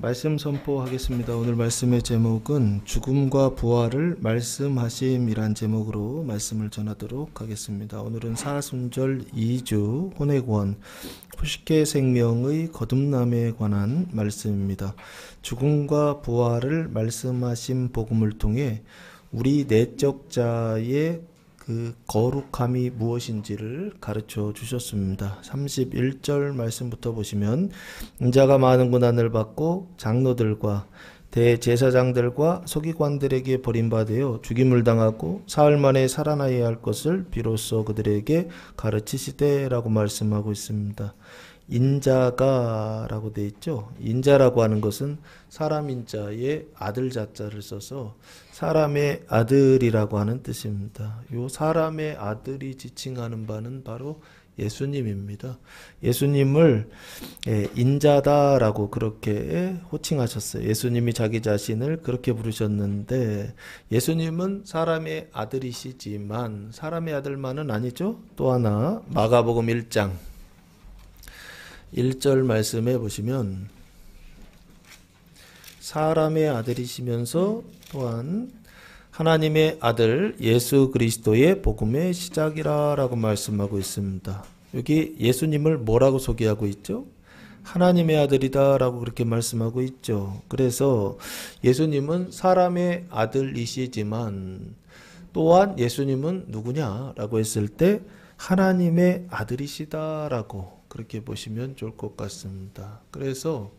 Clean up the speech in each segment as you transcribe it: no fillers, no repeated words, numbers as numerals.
말씀 선포하겠습니다. 오늘 말씀의 제목은 죽음과 부활을 말씀하심이란 제목으로 말씀을 전하도록 하겠습니다. 오늘은 사순절 2주 혼회권 후식의 생명의 거듭남에 관한 말씀입니다. 죽음과 부활을 말씀하신 복음을 통해 우리 내적 자의 그 거룩함이 무엇인지를 가르쳐 주셨습니다. 31절 말씀부터 보시면 인자가 많은 고난을 받고 장로들과 대제사장들과 서기관들에게 버림받아 죽임을 당하고 사흘 만에 살아나야 할 것을 비로소 그들에게 가르치시되라고 말씀하고 있습니다. 인자가 라고 되어 있죠. 인자라고 하는 것은 사람 인자에 아들 자자를 써서 사람의 아들이라고 하는 뜻입니다. 요 사람의 아들이 지칭하는 바는 바로 예수님입니다. 예수님을 인자다라고 그렇게 호칭하셨어요. 예수님이 자기 자신을 그렇게 부르셨는데 예수님은 사람의 아들이시지만 사람의 아들만은 아니죠. 또 하나 마가복음 1장 1절 말씀에 보시면 사람의 아들이시면서 또한 하나님의 아들 예수 그리스도의 복음의 시작이라 라고 말씀하고 있습니다. 여기 예수님을 뭐라고 소개하고 있죠? 하나님의 아들이다 라고 그렇게 말씀하고 있죠. 그래서 예수님은 사람의 아들이시지만 또한 예수님은 누구냐라고 했을 때 하나님의 아들이시다라고 그렇게 보시면 좋을 것 같습니다. 그래서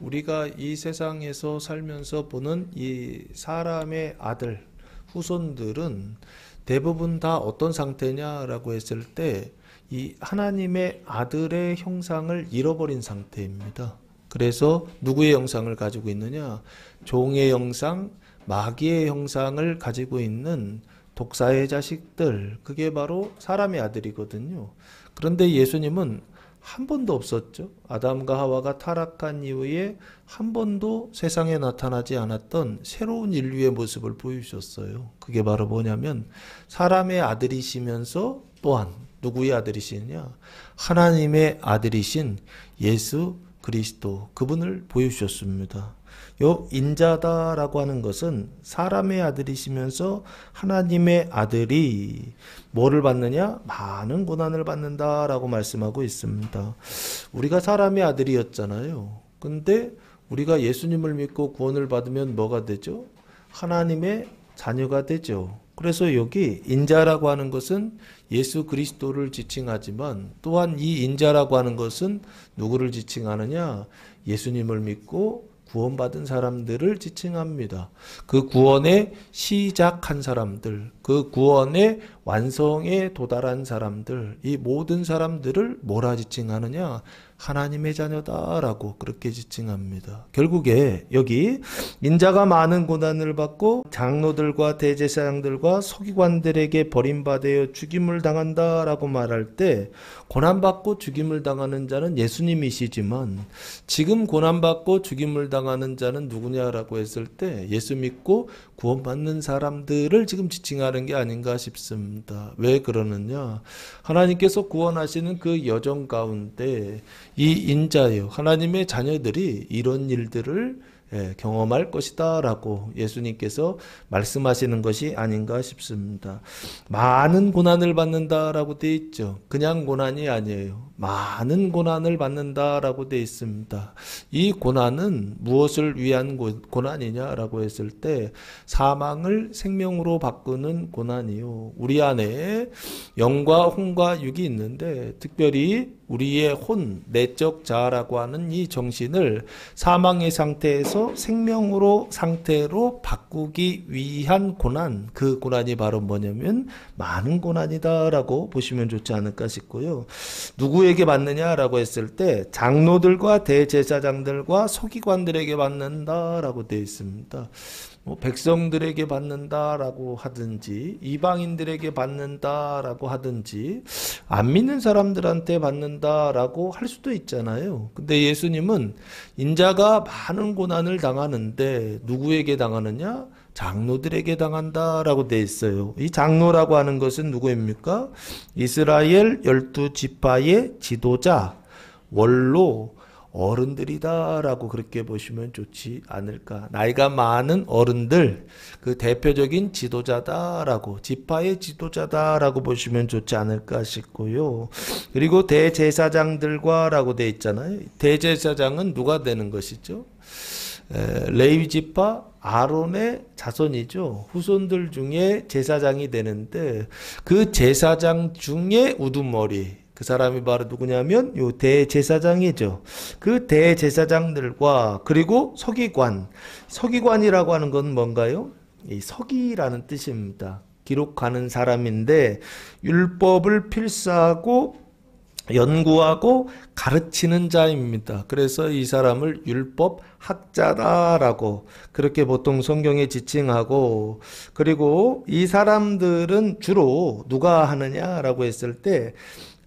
우리가 이 세상에서 살면서 보는 이 사람의 아들, 후손들은 대부분 다 어떤 상태냐라고 했을 때 이 하나님의 아들의 형상을 잃어버린 상태입니다. 그래서 누구의 형상을 가지고 있느냐? 종의 형상, 마귀의 형상을 가지고 있는 독사의 자식들, 그게 바로 사람의 아들이거든요. 그런데 예수님은 한 번도 없었죠. 아담과 하와가 타락한 이후에 한 번도 세상에 나타나지 않았던 새로운 인류의 모습을 보여주셨어요. 그게 바로 뭐냐면 사람의 아들이시면서 또한 누구의 아들이시냐? 하나님의 아들이신 예수 그리스도, 그분을 보여주셨습니다. 요 인자다라고 하는 것은 사람의 아들이시면서 하나님의 아들이 뭐를 받느냐? 많은 고난을 받는다라고 말씀하고 있습니다. 우리가 사람의 아들이었잖아요. 근데 우리가 예수님을 믿고 구원을 받으면 뭐가 되죠? 하나님의 자녀가 되죠. 그래서 여기 인자라고 하는 것은 예수 그리스도를 지칭하지만 또한 이 인자라고 하는 것은 누구를 지칭하느냐? 예수님을 믿고 구원받은 사람들을 지칭합니다. 그 구원에 시작한 사람들, 그 구원의 완성에 도달한 사람들, 이 모든 사람들을 뭐라 지칭하느냐? 하나님의 자녀다라고 그렇게 지칭합니다. 결국에 여기 인자가 많은 고난을 받고 장로들과 대제사장들과 서기관들에게 버림받아 죽임을 당한다라고 말할 때 고난받고 죽임을 당하는 자는 예수님이시지만 지금 고난받고 죽임을 당하는 자는 누구냐라고 했을 때 예수 믿고 구원받는 사람들을 지금 지칭하는 게 아닌가 싶습니다. 왜 그러느냐? 하나님께서 구원하시는 그 여정 가운데 이 인자요, 하나님의 자녀들이 이런 일들을 경험할 것이다 라고 예수님께서 말씀하시는 것이 아닌가 싶습니다. 많은 고난을 받는다라고 되어 있죠. 그냥 고난이 아니에요. 많은 고난을 받는다라고 되어 있습니다. 이 고난은 무엇을 위한 고난이냐라고 했을 때 사망을 생명으로 바꾸는 고난이요. 우리 안에 영과 혼과 육이 있는데 특별히 우리의 혼, 내적 자라고 하는 이 정신을 사망의 상태에서 생명으로 상태로 바꾸기 위한 고난, 그 고난이 바로 뭐냐면 많은 고난이다라고 보시면 좋지 않을까 싶고요. 누구에게 받느냐라고 했을 때 장로들과 대제사장들과 서기관들에게 받는다라고 되어 있습니다. 백성들에게 받는다라고 하든지 이방인들에게 받는다라고 하든지 안 믿는 사람들한테 받는다라고 할 수도 있잖아요. 근데 예수님은 인자가 많은 고난을 당하는데 누구에게 당하느냐? 장로들에게 당한다라고 되어 있어요. 이 장로라고 하는 것은 누구입니까? 이스라엘 12지파의 지도자, 원로, 어른들이다라고 그렇게 보시면 좋지 않을까. 나이가 많은 어른들, 그 대표적인 지도자다라고, 지파의 지도자다라고 보시면 좋지 않을까 싶고요. 그리고 대제사장들과라고 돼 있잖아요. 대제사장은 누가 되는 것이죠? 레위 지파 아론의 자손이죠. 후손들 중에 제사장이 되는데 그 제사장 중에 우두머리, 그 사람이 바로 누구냐면 요 대제사장이죠. 그 대제사장들과 그리고 서기관이라고 하는 건 뭔가요? 이 서기라는 뜻입니다. 기록하는 사람인데 율법을 필사하고 연구하고 가르치는 자입니다. 그래서 이 사람을 율법 학자다라고 그렇게 보통 성경에 지칭하고, 그리고 이 사람들은 주로 누가 하느냐라고 했을 때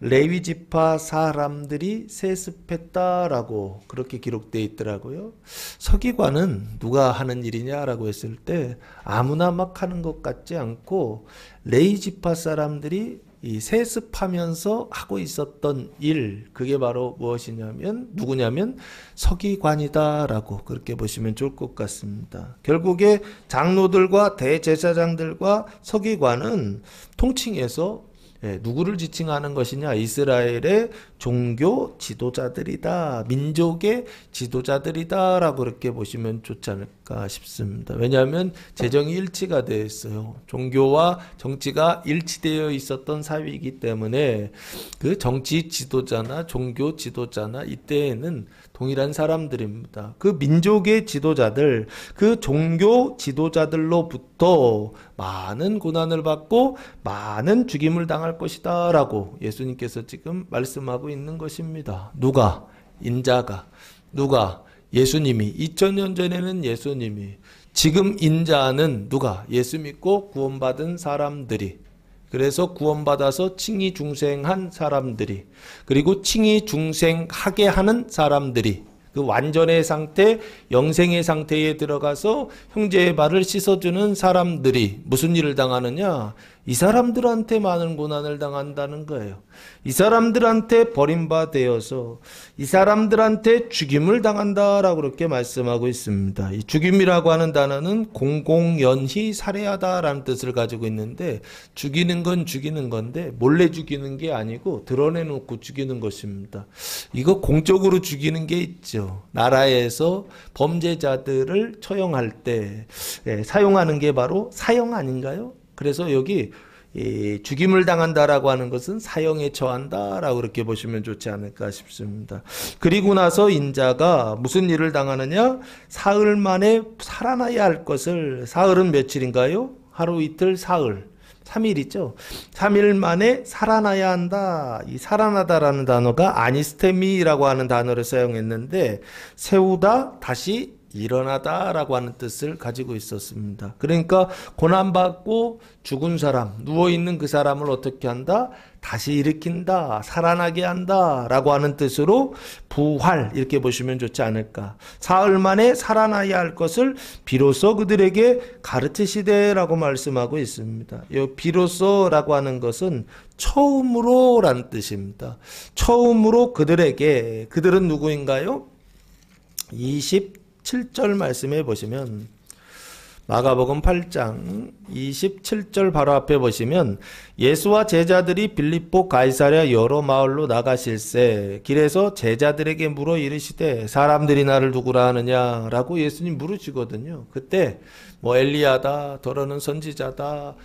레위 지파 사람들이 세습했다라고 그렇게 기록되어 있더라고요. 서기관은 누가 하는 일이냐라고 했을 때 아무나 막 하는 것 같지 않고 레위 지파 사람들이 이 세습하면서 하고 있었던 일, 그게 바로 무엇이냐면 누구냐면 서기관이다라고 그렇게 보시면 좋을 것 같습니다. 결국에 장로들과 대제사장들과 서기관은 통칭해서 누구를 지칭하는 것이냐? 이스라엘의 종교 지도자들이다, 민족의 지도자들이다라고 그렇게 보시면 좋지 않을까 싶습니다. 왜냐하면 재정이 일치가 되어 있어요. 종교와 정치가 일치되어 있었던 사회이기 때문에 그 정치 지도자나 종교 지도자나 이때에는 동일한 사람들입니다. 그 민족의 지도자들, 그 종교 지도자들로부터 많은 고난을 받고 많은 죽임을 당할 것이다 라고 예수님께서 지금 말씀하고 있는 것입니다. 누가? 인자가. 누가? 예수님이. 2000년 전에는 예수님이. 지금 인자는 누가? 예수 믿고 구원받은 사람들이. 그래서 구원받아서 칭의 중생한 사람들이, 그리고 칭의 중생하게 하는 사람들이, 그 완전의 상태, 영생의 상태에 들어가서 형제의 발을 씻어주는 사람들이 무슨 일을 당하느냐? 이 사람들한테 많은 고난을 당한다는 거예요. 이 사람들한테 버림받아서 이 사람들한테 죽임을 당한다라고 그렇게 말씀하고 있습니다. 이 죽임이라고 하는 단어는 공공연히 살해하다라는 뜻을 가지고 있는데, 죽이는 건 죽이는 건데 몰래 죽이는 게 아니고 드러내놓고 죽이는 것입니다. 이거 공적으로 죽이는 게 있죠. 나라에서 범죄자들을 처형할 때 사용하는 게 바로 사형 아닌가요? 그래서 여기 죽임을 당한다라고 하는 것은 사형에 처한다라고 그렇게 보시면 좋지 않을까 싶습니다. 그리고 나서 인자가 무슨 일을 당하느냐? 사흘 만에 살아나야 할 것을, 사흘은 며칠인가요? 하루 이틀 사흘. 3일이죠. 3일 만에 살아나야 한다. 이 살아나다라는 단어가 아니스테미라고 하는 단어를 사용했는데, 세우다, 다시 일어나다라고 하는 뜻을 가지고 있었습니다. 그러니까 고난받고 죽은 사람, 누워있는 그 사람을 어떻게 한다? 다시 일으킨다, 살아나게 한다 라고 하는 뜻으로 부활, 이렇게 보시면 좋지 않을까. 사흘 만에 살아나야 할 것을 비로소 그들에게 가르치시되라고 말씀하고 있습니다. 이 비로소라고 하는 것은 처음으로 라는 뜻입니다. 처음으로 그들에게, 그들은 누구인가요? 27절 말씀해 보시면, 마가복음 8장 27절 바로 앞에 보시면, 예수와 제자들이 빌립보 가이사랴 여러 마을로 나가실새 길에서 제자들에게 물어 이르시되 사람들이 나를 누구라 하느냐라고 예수님 물으시거든요. 그때 뭐 엘리야다, 더러는 선지자다,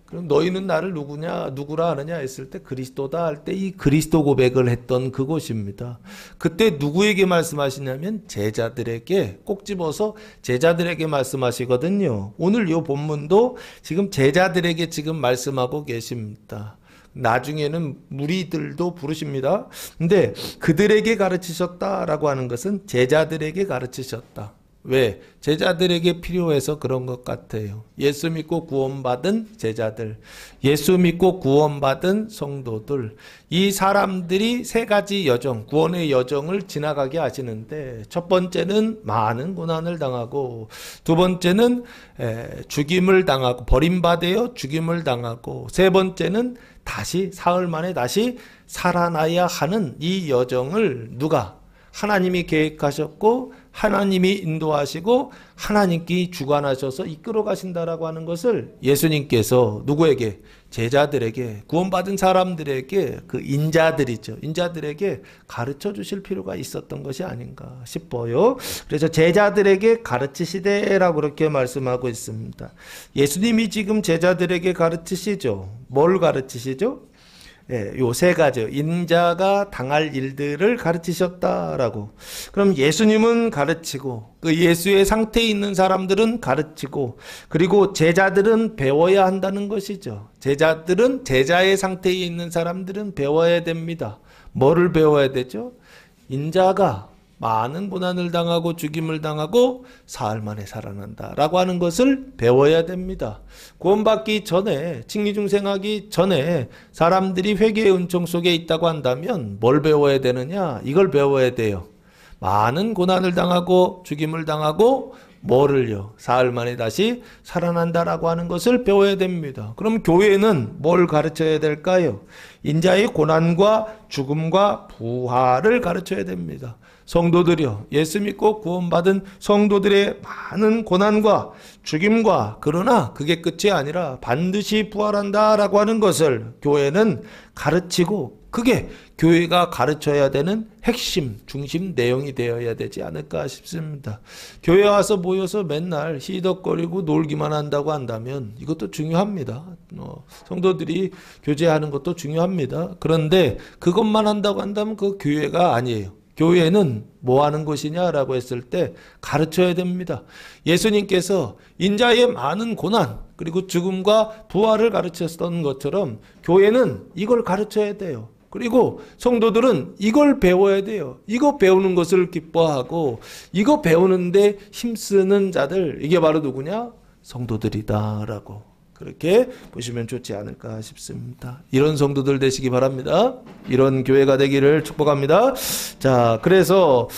그럼 너희는 나를 누구라 하느냐 했을 때 그리스도다 할 때 이 그리스도 고백을 했던 그곳입니다. 그때 누구에게 말씀하시냐면 제자들에게, 꼭 집어서 제자들에게 말씀하시거든요. 오늘 이 본문도 지금 제자들에게 지금 말씀하고 계십니다. 나중에는 무리들도 부르십니다. 근데 그들에게 가르치셨다라고 하는 것은 제자들에게 가르치셨다. 왜? 제자들에게 필요해서 그런 것 같아요. 예수 믿고 구원받은 제자들, 예수 믿고 구원받은 성도들, 이 사람들이 세 가지 여정, 구원의 여정을 지나가게 하시는데, 첫 번째는 많은 고난을 당하고, 두 번째는 죽임을 당하고, 버림받아요 죽임을 당하고, 세 번째는 다시 사흘 만에 다시 살아나야 하는 이 여정을 누가? 하나님이 계획하셨고 하나님이 인도하시고 하나님께 주관하셔서 이끌어 가신다라고 하는 것을 예수님께서 누구에게? 제자들에게, 구원받은 사람들에게, 그 인자들이죠. 인자들에게 가르쳐 주실 필요가 있었던 것이 아닌가 싶어요. 그래서 제자들에게 가르치시되라고 그렇게 말씀하고 있습니다. 예수님이 지금 제자들에게 가르치시죠. 뭘 가르치시죠? 요 세 가지, 인자가 당할 일들을 가르치셨다라고. 그럼 예수님은 가르치고, 그 예수의 상태에 있는 사람들은 가르치고, 그리고 제자들은 배워야 한다는 것이죠. 제자들은, 제자의 상태에 있는 사람들은 배워야 됩니다. 뭐를 배워야 되죠? 인자가 많은 고난을 당하고 죽임을 당하고 사흘 만에 살아난다 라고 하는 것을 배워야 됩니다. 구원받기 전에, 칭의중생하기 전에 사람들이 회개의 은총 속에 있다고 한다면 뭘 배워야 되느냐? 이걸 배워야 돼요. 많은 고난을 당하고 죽임을 당하고 뭐를요? 사흘 만에 다시 살아난다라고 하는 것을 배워야 됩니다. 그럼 교회는 뭘 가르쳐야 될까요? 인자의 고난과 죽음과 부활을 가르쳐야 됩니다. 성도들이요, 예수 믿고 구원받은 성도들의 많은 고난과 죽임과, 그러나 그게 끝이 아니라 반드시 부활한다라고 하는 것을 교회는 가르치고, 그게 교회가 가르쳐야 되는 핵심, 중심 내용이 되어야 되지 않을까 싶습니다. 교회 와서 모여서 맨날 희덕거리고 놀기만 한다고 한다면 이것도 중요합니다. 성도들이 교제하는 것도 중요합니다. 그런데 그것만 한다고 한다면 그 교회가 아니에요. 교회는 뭐 하는 것이냐라고 했을 때 가르쳐야 됩니다. 예수님께서 인자의 많은 고난 그리고 죽음과 부활을 가르쳤던 것처럼 교회는 이걸 가르쳐야 돼요. 그리고 성도들은 이걸 배워야 돼요. 이거 배우는 것을 기뻐하고 이거 배우는데 힘쓰는 자들, 이게 바로 누구냐? 성도들이다라고 그렇게 보시면 좋지 않을까 싶습니다. 이런 성도들 되시기 바랍니다. 이런 교회가 되기를 축복합니다. 자, 그래서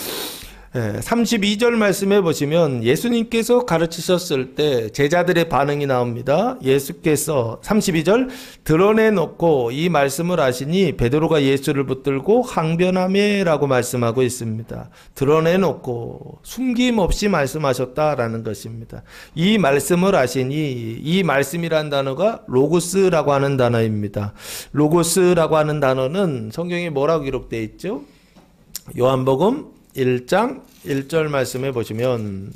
32절 말씀해 보시면 예수님께서 가르치셨을 때 제자들의 반응이 나옵니다. 예수께서 32절 드러내놓고 이 말씀을 하시니 베드로가 예수를 붙들고 항변하매라고 말씀하고 있습니다. 드러내놓고 숨김없이 말씀하셨다라는 것입니다. 이 말씀을 하시니, 이 말씀이란 단어가 로고스라고 하는 단어입니다. 로고스라고 하는 단어는 성경에 뭐라고 기록되어 있죠? 요한복음 1장 1절 말씀해 보시면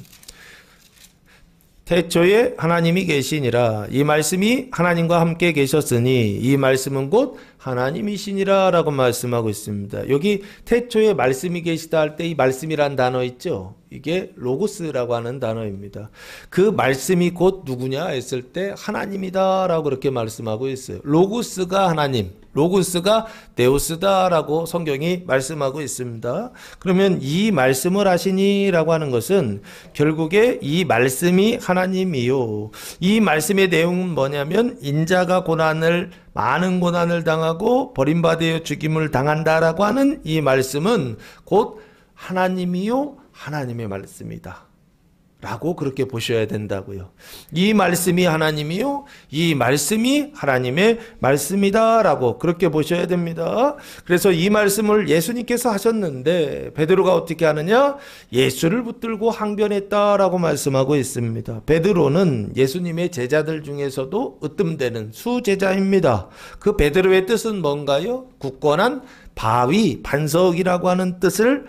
태초에 하나님이 계시니라, 이 말씀이 하나님과 함께 계셨으니 이 말씀은 곧 하나님이시니라 라고 말씀하고 있습니다. 여기 태초에 말씀이 계시다 할 때 이 말씀이란 단어 있죠? 이게 로고스라고 하는 단어입니다. 그 말씀이 곧 누구냐 했을 때 하나님이다 라고 그렇게 말씀하고 있어요. 로고스가 하나님, 로고스가 데우스다라고 성경이 말씀하고 있습니다. 그러면 이 말씀을 하시니 라고 하는 것은 결국에 이 말씀이 하나님이요, 이 말씀의 내용은 뭐냐면 인자가 많은 고난을 당하고 버림받아 죽임을 당한다라고 하는 이 말씀은 곧 하나님이요 하나님의 말씀이다 라고 그렇게 보셔야 된다고요. 이 말씀이 하나님이요, 이 말씀이 하나님의 말씀이다 라고 그렇게 보셔야 됩니다. 그래서 이 말씀을 예수님께서 하셨는데 베드로가 어떻게 하느냐? 예수를 붙들고 항변했다 라고 말씀하고 있습니다. 베드로는 예수님의 제자들 중에서도 으뜸되는 수제자입니다. 그 베드로의 뜻은 뭔가요? 굳건한 바위, 반석이라고 하는 뜻을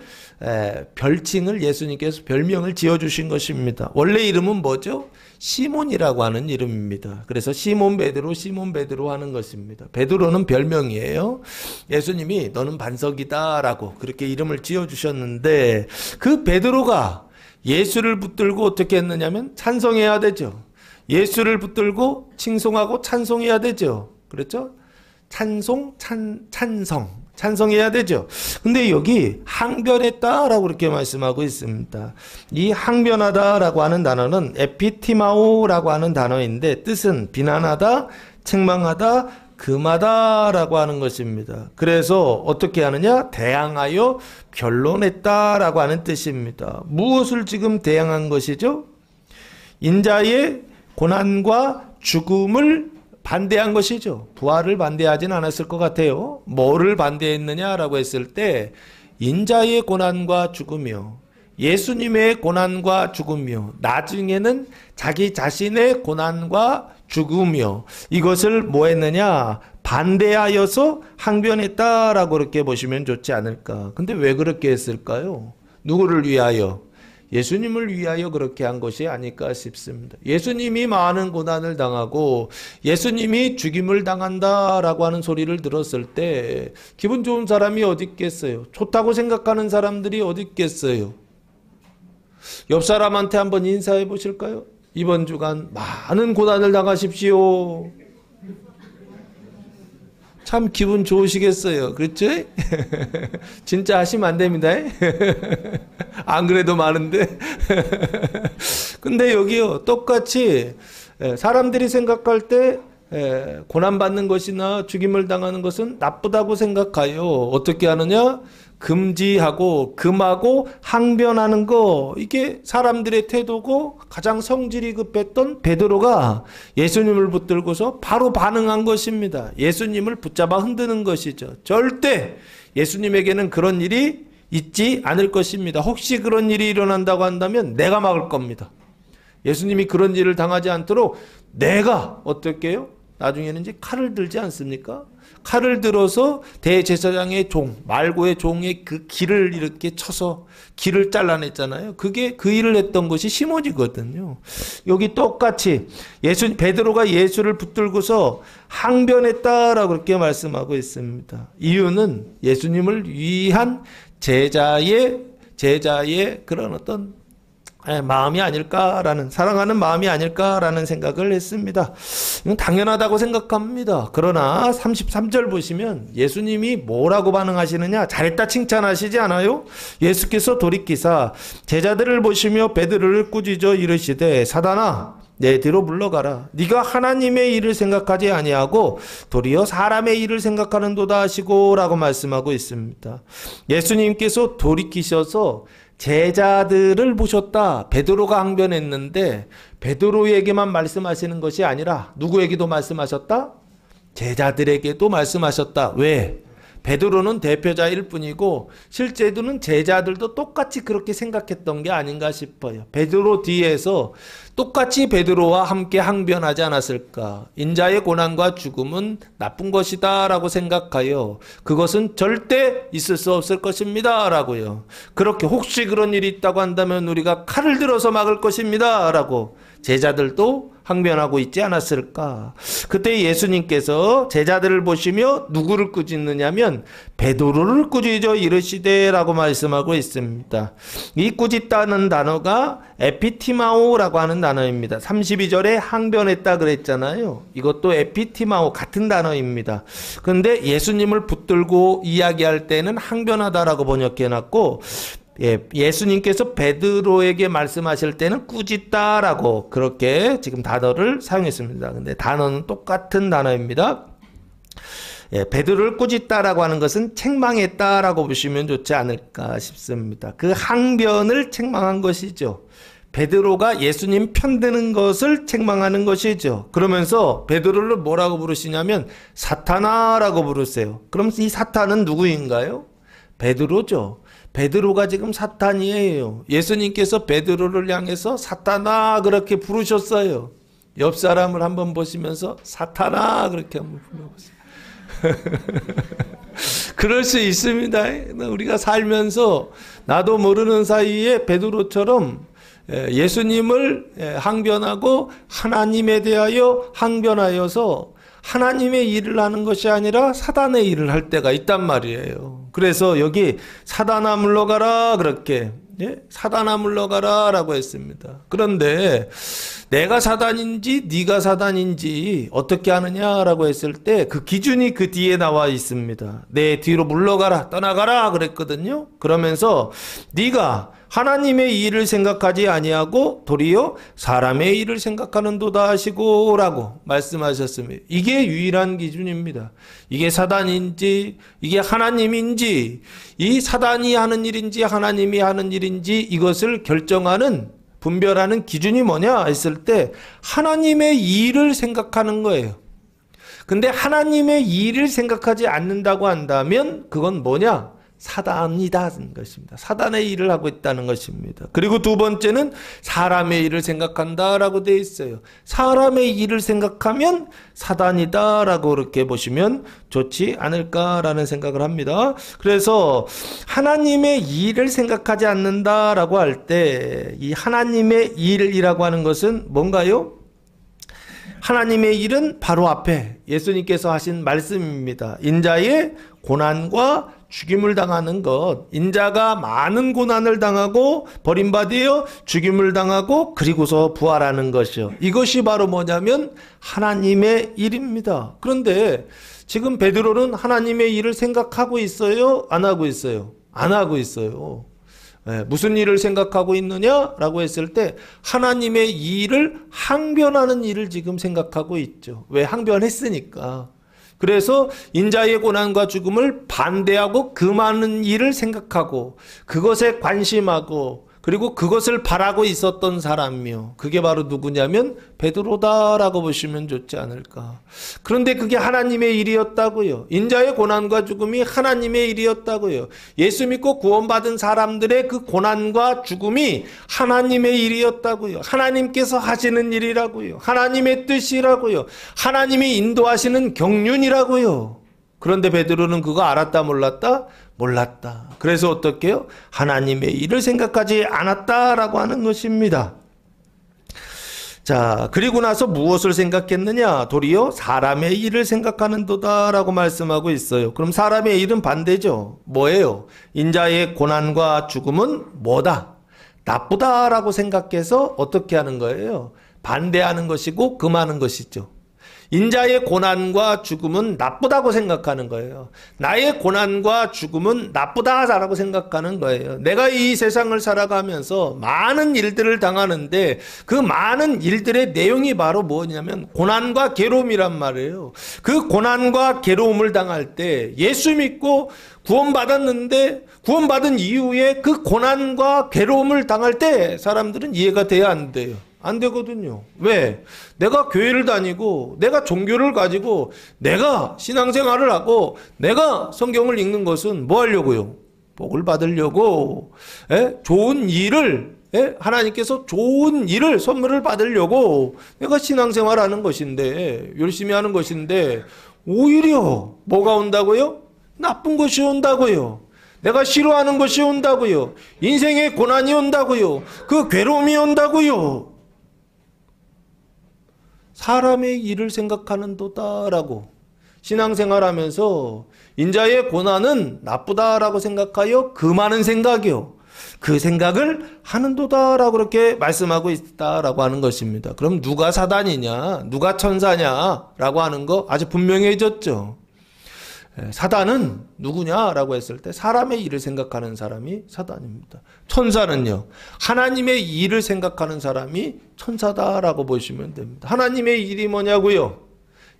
별칭을 예수님께서 별명을 지어주신 것입니다. 원래 이름은 뭐죠? 시몬이라고 하는 이름입니다. 그래서 시몬 베드로 하는 것입니다. 베드로는 별명이에요. 예수님이 너는 반석이다 라고 그렇게 이름을 지어주셨는데 그 베드로가 예수를 붙들고 어떻게 했느냐면 찬송해야 되죠. 예수를 붙들고 칭송하고 찬송해야 되죠. 그렇죠? 찬송해야 되죠. 근데 여기 항변했다라고 그렇게 말씀하고 있습니다. 이 항변하다라고 하는 단어는 에피티마오라고 하는 단어인데 뜻은 비난하다, 책망하다, 금하다라고 하는 것입니다. 그래서 어떻게 하느냐? 대항하여 변론했다라고 하는 뜻입니다. 무엇을 지금 대항한 것이죠? 인자의 고난과 죽음을 반대한 것이죠. 부활을 반대하진 않았을 것 같아요. 뭐를 반대했느냐라고 했을 때 인자의 고난과 죽으며 예수님의 고난과 죽으며 나중에는 자기 자신의 고난과 죽으며 이것을 뭐 했느냐? 반대하여서 항변했다라고 그렇게 보시면 좋지 않을까. 근데 왜 그렇게 했을까요? 누구를 위하여? 예수님을 위하여 그렇게 한 것이 아닐까 싶습니다. 예수님이 많은 고난을 당하고 예수님이 죽임을 당한다라고 하는 소리를 들었을 때 기분 좋은 사람이 어디 있겠어요? 좋다고 생각하는 사람들이 어디 있겠어요? 옆 사람한테 한번 인사해 보실까요? 이번 주간 많은 고난을 당하십시오. 참 기분 좋으시겠어요. 그렇죠? 진짜 하시면 안 됩니다. 안 그래도 많은데. 근데 여기요, 똑같이 사람들이 생각할 때 고난받는 것이나 죽임을 당하는 것은 나쁘다고 생각해요. 어떻게 하느냐? 금지하고 금하고 항변하는 거, 이게 사람들의 태도고 가장 성질이 급했던 베드로가 예수님을 붙들고서 바로 반응한 것입니다. 예수님을 붙잡아 흔드는 것이죠. 절대 예수님에게는 그런 일이 있지 않을 것입니다. 혹시 그런 일이 일어난다고 한다면 내가 막을 겁니다. 예수님이 그런 일을 당하지 않도록 내가 어떻게 해요? 나중에는 이제 칼을 들지 않습니까? 칼을 들어서 대제사장의 종, 말고의 종의 그 길을 이렇게 쳐서 길을 잘라냈잖아요. 그게 그 일을 했던 것이 시몬이거든요. 여기 똑같이 베드로가 예수를 붙들고서 항변했다라고 그렇게 말씀하고 있습니다. 이유는 예수님을 위한 제자의 그런 어떤 마음이 아닐까라는, 사랑하는 마음이 아닐까라는 생각을 했습니다. 이건 당연하다고 생각합니다. 그러나 33절 보시면 예수님이 뭐라고 반응하시느냐? 잘했다 칭찬하시지 않아요? 예수께서 돌이키사 제자들을 보시며 베드로를 꾸짖어 이르시되 사단아 내 뒤로 물러가라. 네가 하나님의 일을 생각하지 아니하고 도리어 사람의 일을 생각하는도다 하시고 라고 말씀하고 있습니다. 예수님께서 돌이키셔서 제자들을 보셨다. 베드로가 항변했는데 베드로에게만 말씀하시는 것이 아니라 누구에게도 말씀하셨다? 제자들에게도 말씀하셨다. 왜? 베드로는 대표자일 뿐이고 실제로는 제자들도 똑같이 그렇게 생각했던 게 아닌가 싶어요. 베드로 뒤에서 똑같이 베드로와 함께 항변하지 않았을까. 인자의 고난과 죽음은 나쁜 것이다 라고 생각하여 그것은 절대 있을 수 없을 것입니다 라고요. 그렇게 혹시 그런 일이 있다고 한다면 우리가 칼을 들어서 막을 것입니다 라고 제자들도 항변하고 있지 않았을까. 그때 예수님께서 제자들을 보시며 누구를 꾸짖느냐면 베드로를 꾸짖어 이르시되 라고 말씀하고 있습니다. 이 꾸짖다는 단어가 에피티마오라고 하는 단어입니다. 32절에 항변했다 그랬잖아요. 이것도 에피티마오 같은 단어입니다. 근데 예수님을 붙들고 이야기할 때는 항변하다라고 번역해놨고 예수님께서 베드로에게 말씀하실 때는 꾸짖다라고 그렇게 지금 단어를 사용했습니다. 근데 단어는 똑같은 단어입니다. 베드로를 꾸짖다라고 하는 것은 책망했다라고 보시면 좋지 않을까 싶습니다. 그 항변을 책망한 것이죠. 베드로가 예수님 편드는 것을 책망하는 것이죠. 그러면서 베드로를 뭐라고 부르시냐면 사탄아라고 부르세요. 그럼 이 사탄은 누구인가요? 베드로죠. 베드로가 지금 사탄이에요. 예수님께서 베드로를 향해서 사탄아 그렇게 부르셨어요. 옆 사람을 한번 보시면서 사탄아 그렇게 한번 불러보세요. 그럴 수 있습니다. 우리가 살면서 나도 모르는 사이에 베드로처럼 예수님을 항변하고 하나님에 대하여 항변하여서 하나님의 일을 하는 것이 아니라 사단의 일을 할 때가 있단 말이에요. 그래서 여기 사단아 물러가라 그렇게 사단아 물러가라 라고 했습니다. 그런데 내가 사단인지 네가 사단인지 어떻게 하느냐라고 했을 때 그 기준이 그 뒤에 나와 있습니다. 내 뒤로 물러가라 떠나가라 그랬거든요. 그러면서 네가 하나님의 일을 생각하지 아니하고 도리어 사람의 일을 생각하는도다 하시고 라고 말씀하셨습니다. 이게 유일한 기준입니다. 이게 사단인지 이게 하나님인지 이 사단이 하는 일인지 하나님이 하는 일인지 이것을 결정하는 분별하는 기준이 뭐냐 했을 때 하나님의 일을 생각하는 거예요. 근데 하나님의 일을 생각하지 않는다고 한다면 그건 뭐냐? 사단이다는 것입니다. 사단의 일을 하고 있다는 것입니다. 그리고 두 번째는 사람의 일을 생각한다라고 되어 있어요. 사람의 일을 생각하면 사단이다라고 그렇게 보시면 좋지 않을까라는 생각을 합니다. 그래서 하나님의 일을 생각하지 않는다라고 할 때 이 하나님의 일이라고 하는 것은 뭔가요? 하나님의 일은 바로 앞에 예수님께서 하신 말씀입니다. 인자의 고난과 죽임을 당하는 것, 인자가 많은 고난을 당하고 버림받아 죽임을 당하고 그리고서 부활하는 것이요. 이것이 바로 뭐냐면 하나님의 일입니다. 그런데 지금 베드로는 하나님의 일을 생각하고 있어요? 안 하고 있어요? 안 하고 있어요. 무슨 일을 생각하고 있느냐라고 했을 때 하나님의 일을 항변하는 일을 지금 생각하고 있죠. 왜? 항변했으니까. 그래서 인자의 고난과 죽음을 반대하고 금하는 일을 생각하고 그것에 관심하고 그리고 그것을 바라고 있었던 사람이요. 그게 바로 누구냐면 베드로다라고 보시면 좋지 않을까. 그런데 그게 하나님의 일이었다고요. 인자의 고난과 죽음이 하나님의 일이었다고요. 예수 믿고 구원받은 사람들의 그 고난과 죽음이 하나님의 일이었다고요. 하나님께서 하시는 일이라고요. 하나님의 뜻이라고요. 하나님이 인도하시는 경륜이라고요. 그런데 베드로는 그거 알았다 몰랐다? 몰랐다. 그래서 어떻게 해요? 하나님의 일을 생각하지 않았다라고 하는 것입니다. 자, 그리고 나서 무엇을 생각했느냐? 도리어 사람의 일을 생각하는도다라고 말씀하고 있어요. 그럼 사람의 일은 반대죠. 뭐예요? 인자의 고난과 죽음은 뭐다? 나쁘다라고 생각해서 어떻게 하는 거예요? 반대하는 것이고 금하는 것이죠. 인자의 고난과 죽음은 나쁘다고 생각하는 거예요. 나의 고난과 죽음은 나쁘다라고 생각하는 거예요. 내가 이 세상을 살아가면서 많은 일들을 당하는데 그 많은 일들의 내용이 바로 뭐냐면 고난과 괴로움이란 말이에요. 그 고난과 괴로움을 당할 때 예수 믿고 구원받았는데 구원받은 이후에 그 고난과 괴로움을 당할 때 사람들은 이해가 돼야 안 돼요. 안 되거든요. 왜? 내가 교회를 다니고 내가 종교를 가지고 내가 신앙생활을 하고 내가 성경을 읽는 것은 뭐 하려고요? 복을 받으려고, 좋은 일을, 하나님께서 좋은 일을 선물을 받으려고 내가 신앙생활을 하는 것인데 열심히 하는 것인데 오히려 뭐가 온다고요? 나쁜 것이 온다고요. 내가 싫어하는 것이 온다고요. 인생의 고난이 온다고요. 그 괴로움이 온다고요. 사람의 일을 생각하는도다라고 신앙생활하면서 인자의 고난은 나쁘다라고 생각하여 금하는 생각이요. 그 생각을 하는도다라고 그렇게 말씀하고 있다라고 하는 것입니다. 그럼 누가 사단이냐, 누가 천사냐라고 하는 거 아주 분명해졌죠. 사단은 누구냐라고 했을 때 사람의 일을 생각하는 사람이 사단입니다. 천사는요, 하나님의 일을 생각하는 사람이 천사다라고 보시면 됩니다. 하나님의 일이 뭐냐고요?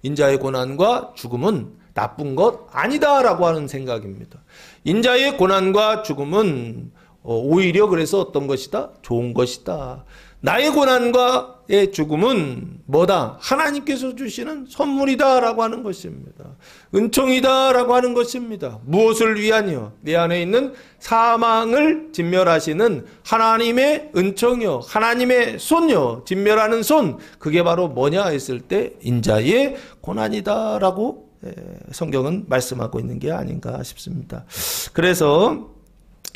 인자의 고난과 죽음은 나쁜 것 아니다라고 하는 생각입니다. 인자의 고난과 죽음은 오히려 그래서 어떤 것이다? 좋은 것이다. 나의 고난과의 죽음은 뭐다? 하나님께서 주시는 선물이다라고 하는 것입니다. 은총이다라고 하는 것입니다. 무엇을 위하여? 내 안에 있는 사망을 진멸하시는 하나님의 은총이요, 하나님의 손요, 진멸하는 손, 그게 바로 뭐냐 했을 때 인자의 고난이다라고 성경은 말씀하고 있는 게 아닌가 싶습니다. 그래서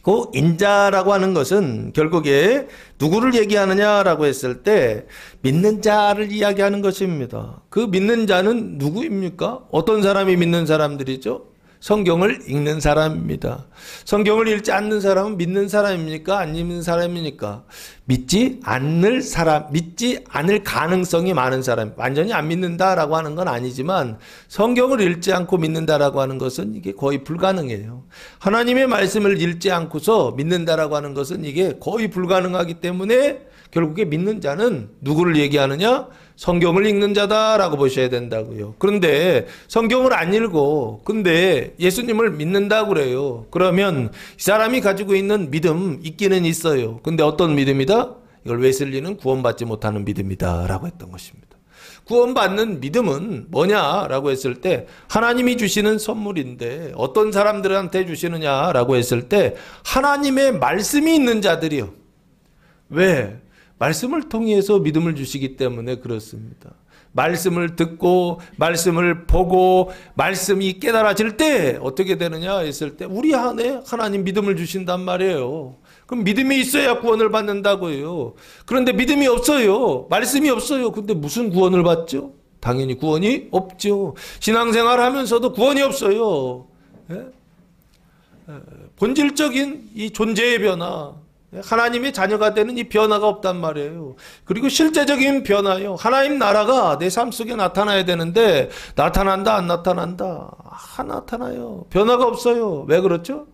그 인자라고 하는 것은 결국에 누구를 얘기하느냐라고 했을 때 믿는 자를 이야기하는 것입니다. 그 믿는 자는 누구입니까? 어떤 사람이 믿는 사람들이죠? 성경을 읽는 사람입니다. 성경을 읽지 않는 사람은 믿는 사람입니까? 안 믿는 사람입니까? 믿지 않을 사람, 믿지 않을 가능성이 많은 사람, 완전히 안 믿는다라고 하는 건 아니지만 성경을 읽지 않고 믿는다라고 하는 것은 이게 거의 불가능해요. 하나님의 말씀을 읽지 않고서 믿는다라고 하는 것은 이게 거의 불가능하기 때문에 결국에 믿는 자는 누구를 얘기하느냐? 성경을 읽는 자다라고 보셔야 된다고요. 그런데 성경을 안 읽고 근데 예수님을 믿는다고 그래요. 그러면 이 사람이 가지고 있는 믿음 있기는 있어요. 근데 어떤 믿음이다? 이걸 웨슬리는 구원받지 못하는 믿음이다 라고 했던 것입니다. 구원받는 믿음은 뭐냐라고 했을 때 하나님이 주시는 선물인데 어떤 사람들한테 주시느냐라고 했을 때 하나님의 말씀이 있는 자들이요. 왜? 말씀을 통해서 믿음을 주시기 때문에 그렇습니다. 말씀을 듣고 말씀을 보고 말씀이 깨달아질 때 어떻게 되느냐 했을 때 우리 안에 하나님 믿음을 주신단 말이에요. 그럼 믿음이 있어야 구원을 받는다고요. 그런데 믿음이 없어요. 말씀이 없어요. 근데 무슨 구원을 받죠? 당연히 구원이 없죠. 신앙생활 하면서도 구원이 없어요. 예? 본질적인 이 존재의 변화, 하나님의 자녀가 되는 이 변화가 없단 말이에요. 그리고 실제적인 변화요. 하나님 나라가 내 삶 속에 나타나야 되는데 나타난다 안 나타난다? 나타나요. 변화가 없어요. 왜 그렇죠?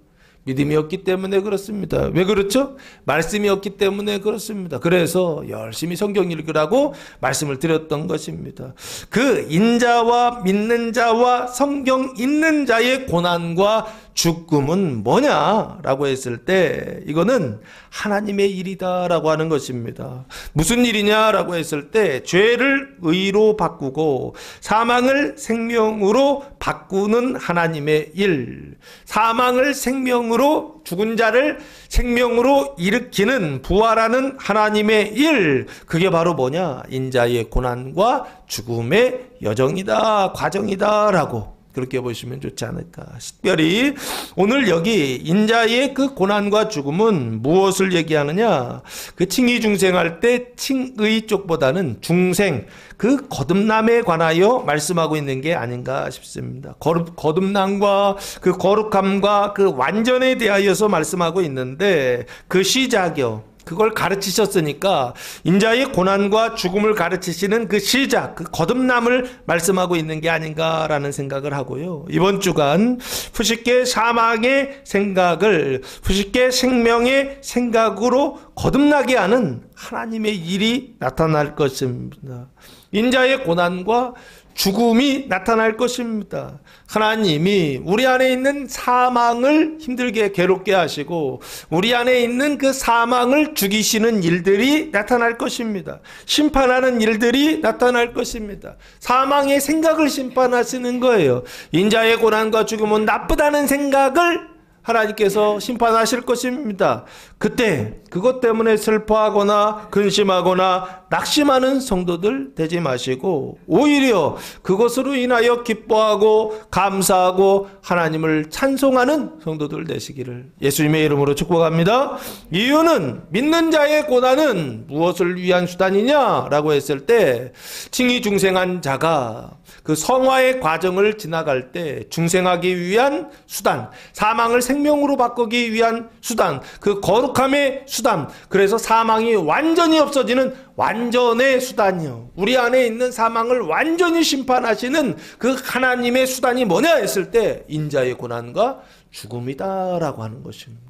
믿음이 없기 때문에 그렇습니다. 왜 그렇죠? 말씀이 없기 때문에 그렇습니다. 그래서 열심히 성경 읽으라고 말씀을 드렸던 것입니다. 그 인자와 믿는 자와 성경 읽는 자의 고난과 죽음은 뭐냐라고 했을 때 이거는 하나님의 일이다라고 하는 것입니다. 무슨 일이냐라고 했을 때 죄를 의로 바꾸고 사망을 생명으로 바꾸는 하나님의 일, 사망을 생명으로 죽은 자를 생명으로 일으키는 부활하는 하나님의 일, 그게 바로 뭐냐? 인자의 고난과 죽음의 여정이다, 과정이다라고 그렇게 보시면 좋지 않을까. 특별히 오늘 여기 인자의 그 고난과 죽음은 무엇을 얘기하느냐? 그 칭의 중생할 때 칭의 쪽보다는 중생, 그 거듭남에 관하여 말씀하고 있는 게 아닌가 싶습니다. 거듭남과 그 거룩함과 그 완전에 대하여서 말씀하고 있는데 그 시작이요. 그걸 가르치셨으니까 인자의 고난과 죽음을 가르치시는 그 시작, 그 거듭남을 말씀하고 있는 게 아닌가라는 생각을 하고요. 이번 주간 푸시케 사망의 생각을 푸시케 생명의 생각으로 거듭나게 하는 하나님의 일이 나타날 것입니다. 인자의 고난과 죽음이 나타날 것입니다. 하나님이 우리 안에 있는 사망을 힘들게 괴롭게 하시고 우리 안에 있는 그 사망을 죽이시는 일들이 나타날 것입니다. 심판하는 일들이 나타날 것입니다. 사망의 생각을 심판하시는 거예요. 인자의 고난과 죽음은 나쁘다는 생각을 하나님께서 심판하실 것입니다. 그때 그것 때문에 슬퍼하거나 근심하거나 낙심하는 성도들 되지 마시고 오히려 그것으로 인하여 기뻐하고 감사하고 하나님을 찬송하는 성도들 되시기를 예수님의 이름으로 축복합니다. 이유는 믿는 자의 고난은 무엇을 위한 수단이냐라고 했을 때 칭의 중생한 자가 그 성화의 과정을 지나갈 때 중생하기 위한 수단, 사망을 생명으로 바꾸기 위한 수단, 그 거룩함의 수단, 그래서 사망이 완전히 없어지는 완전의 수단이요. 우리 안에 있는 사망을 완전히 심판하시는 그 하나님의 수단이 뭐냐 했을 때 인자의 고난과 죽음이다라고 하는 것입니다.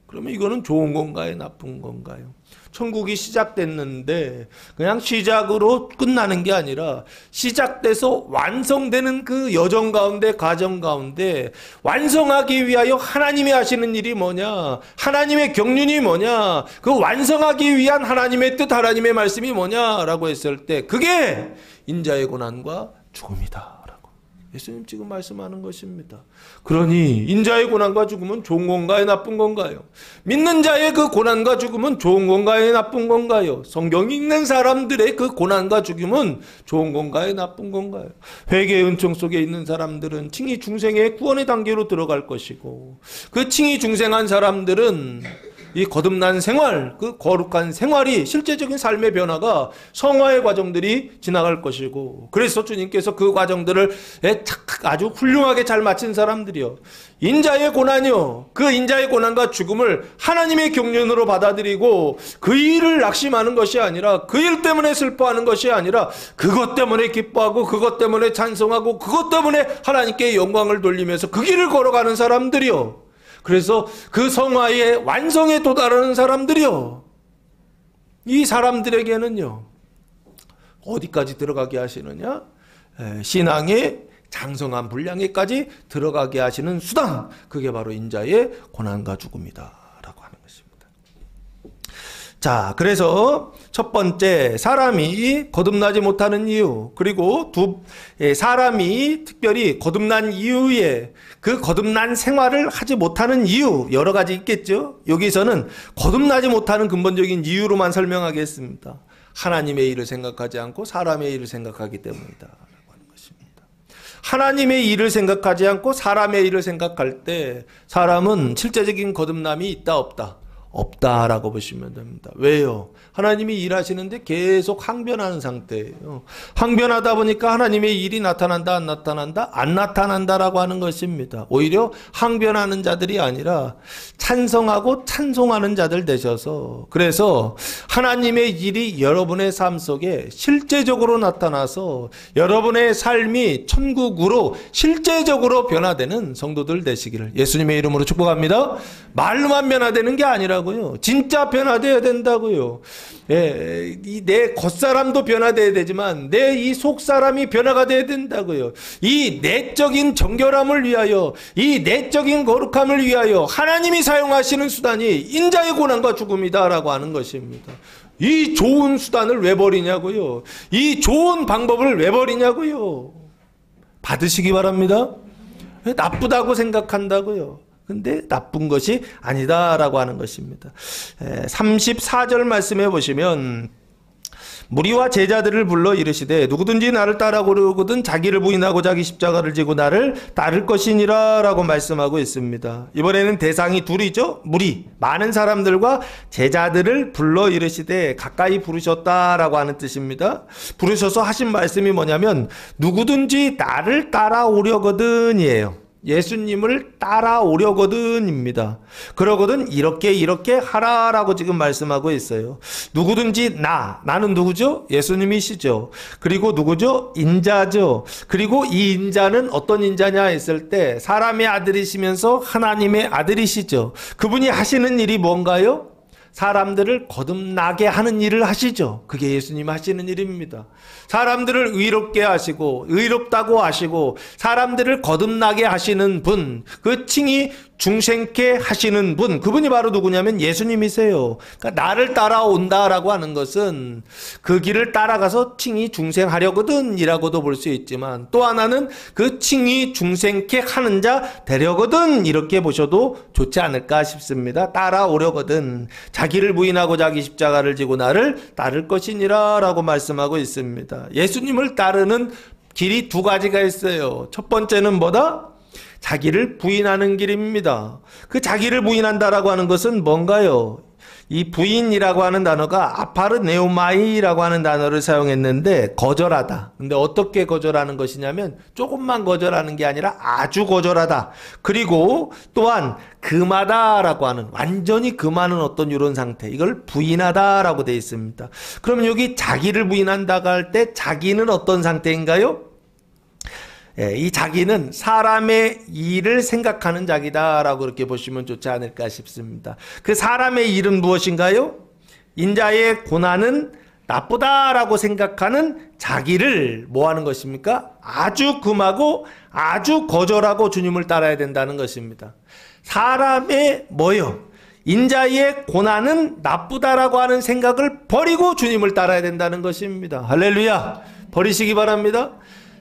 그러면 이거는 좋은 건가요? 나쁜 건가요? 천국이 시작됐는데 그냥 시작으로 끝나는 게 아니라 시작돼서 완성되는 그 여정 가운데 과정 가운데 완성하기 위하여 하나님이 하시는 일이 뭐냐, 하나님의 경륜이 뭐냐, 그 완성하기 위한 하나님의 뜻, 하나님의 말씀이 뭐냐라고 했을 때 그게 인자의 고난과 죽음이다. 예수님 지금 말씀하는 것입니다. 그러니 인자의 고난과 죽음은 좋은 건가요? 나쁜 건가요? 믿는 자의 그 고난과 죽음은 좋은 건가요? 나쁜 건가요? 성경 읽는 사람들의 그 고난과 죽음은 좋은 건가요? 나쁜 건가요? 회개의 은총 속에 있는 사람들은 칭의 중생의 구원의 단계로 들어갈 것이고 그 칭의 중생한 사람들은 이 거듭난 생활, 그 거룩한 생활이 실제적인 삶의 변화가 성화의 과정들이 지나갈 것이고 그래서 주님께서 그 과정들을 아주 훌륭하게 잘 마친 사람들이요. 인자의 고난이요. 그 인자의 고난과 죽음을 하나님의 경륜으로 받아들이고 그 일을 낙심하는 것이 아니라 그 일 때문에 슬퍼하는 것이 아니라 그것 때문에 기뻐하고 그것 때문에 찬송하고 그것 때문에 하나님께 영광을 돌리면서 그 길을 걸어가는 사람들이요. 그래서 그 성화의 완성에 도달하는 사람들이요. 이 사람들에게는요. 어디까지 들어가게 하시느냐? 신앙의 장성한 분량에까지 들어가게 하시는 수단. 그게 바로 인자의 고난과 죽음이다. 라고 하는 것입니다. 자, 그래서 첫 번째, 사람이 거듭나지 못하는 이유, 그리고 사람이 특별히 거듭난 이후에 그 거듭난 생활을 하지 못하는 이유, 여러 가지 있겠죠. 여기서는 거듭나지 못하는 근본적인 이유로만 설명하겠습니다. 하나님의 일을 생각하지 않고 사람의 일을 생각하기 때문이다 라고 하는 것입니다. 하나님의 일을 생각하지 않고 사람의 일을 생각할 때 사람은 실제적인 거듭남이 있다 없다? 없다라고 보시면 됩니다. 왜요? 하나님이 일하시는데 계속 항변하는 상태예요. 항변하다 보니까 하나님의 일이 나타난다 안 나타난다? 안 나타난다라고 하는 것입니다. 오히려 항변하는 자들이 아니라 찬성하고 찬송하는 자들 되셔서, 그래서 하나님의 일이 여러분의 삶 속에 실제적으로 나타나서 여러분의 삶이 천국으로 실제적으로 변화되는 성도들 되시기를 예수님의 이름으로 축복합니다. 말로만 변화되는 게 아니라고요. 진짜 변화되어야 된다고요. 예, 내 겉사람도 변화되어야 되지만 내 이 속사람이 변화가 되어야 된다고요. 이 내적인 정결함을 위하여, 이 내적인 거룩함을 위하여 하나님이 사용하시는 수단이 인자의 고난과 죽음이다라고 하는 것입니다. 이 좋은 수단을 왜 버리냐고요. 이 좋은 방법을 왜 버리냐고요. 받으시기 바랍니다. 나쁘다고 생각한다고요. 근데 나쁜 것이 아니다라고 하는 것입니다. 34절 말씀해 보시면, 무리와 제자들을 불러 이르시되 누구든지 나를 따라오려거든 자기를 부인하고 자기 십자가를 지고 나를 따를 것이니라 라고 말씀하고 있습니다. 이번에는 대상이 둘이죠. 무리, 많은 사람들과 제자들을 불러 이르시되, 가까이 부르셨다라고 하는 뜻입니다. 부르셔서 하신 말씀이 뭐냐면 누구든지 나를 따라오려거든이에요. 예수님을 따라오려거든입니다. 그러거든 이렇게 하라라고 지금 말씀하고 있어요. 누구든지 나는 누구죠? 예수님이시죠. 그리고 누구죠? 인자죠. 그리고 이 인자는 어떤 인자냐 했을 때 사람의 아들이시면서 하나님의 아들이시죠. 그분이 하시는 일이 뭔가요? 사람들을 거듭나게 하는 일을 하시죠. 그게 예수님 하시는 일입니다. 사람들을 의롭게 하시고 의롭다고 하시고 사람들을 거듭나게 하시는 분, 그 칭이 중생케 하시는 분, 그분이 바로 누구냐면 예수님이세요. 그러니까 나를 따라온다라고 하는 것은 그 길을 따라가서 칭이 중생하려거든 이라고도 볼 수 있지만, 또 하나는 그 칭이 중생케 하는 자 되려거든 이렇게 보셔도 좋지 않을까 싶습니다. 따라오려거든 자기를 부인하고 자기 십자가를 지고 나를 따를 것이니라 라고 말씀하고 있습니다. 예수님을 따르는 길이 두 가지가 있어요. 첫 번째는 뭐다? 자기를 부인하는 길입니다. 그 자기를 부인한다라고 하는 것은 뭔가요? 이 부인이라고 하는 단어가 아파르네오마이라고 하는 단어를 사용했는데 거절하다. 근데 어떻게 거절하는 것이냐면 조금만 거절하는 게 아니라 아주 거절하다. 그리고 또한 금하다라고 하는, 완전히 금하는 어떤 이런 상태, 이걸 부인하다라고 되어 있습니다. 그러면 여기 자기를 부인한다고 할 때 자기는 어떤 상태인가요? 이 자기는 사람의 일을 생각하는 자기다라고 그렇게 보시면 좋지 않을까 싶습니다. 그 사람의 일은 무엇인가요? 인자의 고난은 나쁘다라고 생각하는 자기를 뭐 하는 것입니까? 아주 금하고 아주 거절하고 주님을 따라야 된다는 것입니다. 사람의 뭐요? 인자의 고난은 나쁘다라고 하는 생각을 버리고 주님을 따라야 된다는 것입니다. 할렐루야! 버리시기 바랍니다.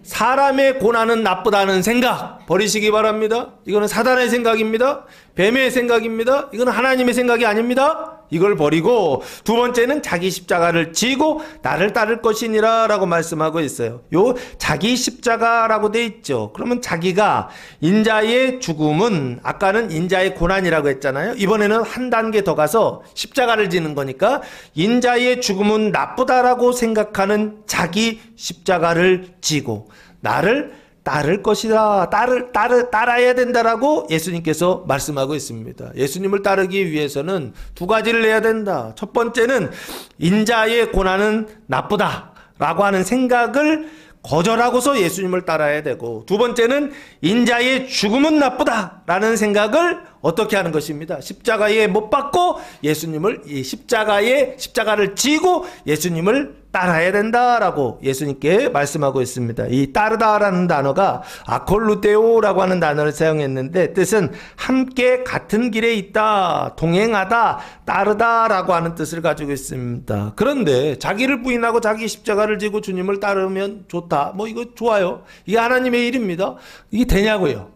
사람의 고난은 나쁘다는 생각 버리시기 바랍니다. 이거는 사단의 생각입니다. 뱀의 생각입니다. 이건 하나님의 생각이 아닙니다. 이걸 버리고, 두 번째는 자기 십자가를 지고 나를 따를 것이니라 라고 말씀하고 있어요. 요 자기 십자가라고 돼 있죠. 그러면 자기가, 인자의 죽음은, 아까는 인자의 고난이라고 했잖아요. 이번에는 한 단계 더 가서 십자가를 지는 거니까 인자의 죽음은 나쁘다라고 생각하는 자기 십자가를 지고 나를 따를 것이다. 따라야 된다라고 예수님께서 말씀하고 있습니다. 예수님을 따르기 위해서는 두 가지를 해야 된다. 첫 번째는 인자의 고난은 나쁘다라고 하는 생각을 거절하고서 예수님을 따라야 되고, 두 번째는 인자의 죽음은 나쁘다라는 생각을 어떻게 하는 것입니다. 십자가에 못 박고 예수님을, 이 십자가를 지고 예수님을 따라야 된다라고 예수님께 말씀하고 있습니다. 이 따르다라는 단어가 아콜루테오라고 하는 단어를 사용했는데 뜻은 함께 같은 길에 있다, 동행하다, 따르다라고 하는 뜻을 가지고 있습니다. 그런데 자기를 부인하고 자기 십자가를 지고 주님을 따르면 좋다. 뭐 이거 좋아요. 이게 하나님의 일입니다. 이게 되냐고요?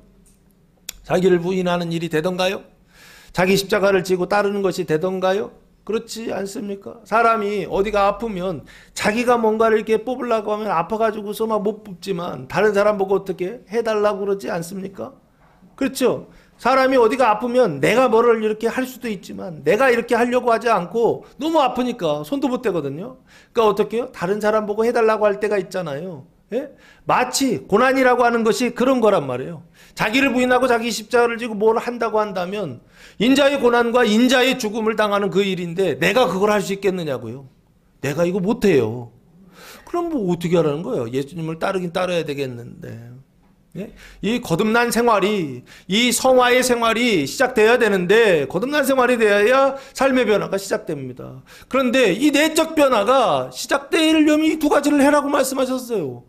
자기를 부인하는 일이 되던가요? 자기 십자가를 지고 따르는 것이 되던가요? 그렇지 않습니까? 사람이 어디가 아프면 자기가 뭔가를 이렇게 뽑으려고 하면 아파가지고서 막 못 뽑지만 다른 사람 보고 어떻게 해달라고 그러지 않습니까? 그렇죠? 사람이 어디가 아프면 내가 뭐를 이렇게 할 수도 있지만 내가 이렇게 하려고 하지 않고 너무 아프니까 손도 못 대거든요. 그러니까 어떻게 해요? 다른 사람 보고 해달라고 할 때가 있잖아요. 예? 마치 고난이라고 하는 것이 그런 거란 말이에요. 자기를 부인하고 자기 십자가를 지고 뭘 한다고 한다면 인자의 고난과 인자의 죽음을 당하는 그 일인데 내가 그걸 할 수 있겠느냐고요. 내가 이거 못해요. 그럼 뭐 어떻게 하라는 거예요? 예수님을 따르긴 따라야 되겠는데. 예? 이 거듭난 생활이, 이 성화의 생활이 시작돼야 되는데 거듭난 생활이 되어야 삶의 변화가 시작됩니다. 그런데 이 내적 변화가 시작되려면 이 두 가지를 해라고 말씀하셨어요.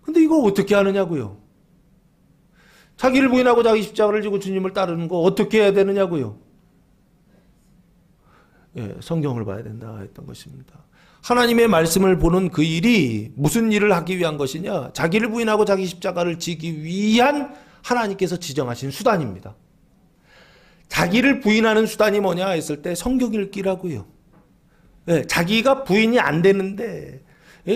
근데 이걸 어떻게 하느냐고요. 자기를 부인하고 자기 십자가를 지고 주님을 따르는 거 어떻게 해야 되느냐고요. 예, 성경을 봐야 된다 했던 것입니다. 하나님의 말씀을 보는 그 일이 무슨 일을 하기 위한 것이냐? 자기를 부인하고 자기 십자가를 지기 위한 하나님께서 지정하신 수단입니다. 자기를 부인하는 수단이 뭐냐 했을 때 성경 읽기라고요. 예, 자기가 부인이 안 되는데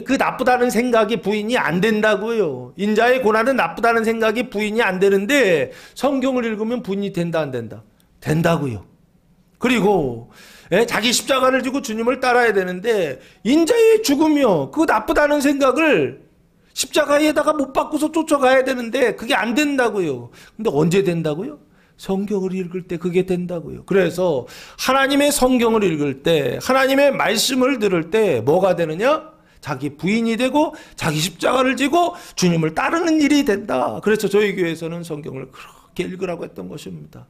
그 나쁘다는 생각이 부인이 안 된다고요. 인자의 고난은 나쁘다는 생각이 부인이 안 되는데 성경을 읽으면 부인이 된다 안 된다? 된다고요. 그리고 자기 십자가를 지고 주님을 따라야 되는데 인자의 죽음이요. 그 나쁘다는 생각을 십자가에다가 못 박고서 쫓아가야 되는데 그게 안 된다고요. 근데 언제 된다고요? 성경을 읽을 때 그게 된다고요. 그래서 하나님의 성경을 읽을 때 하나님의 말씀을 들을 때 뭐가 되느냐? 자기 부인이 되고 자기 십자가를 지고 주님을 따르는 일이 된다. 그래서 저희 교회에서는 성경을 그렇게 읽으라고 했던 것입니다.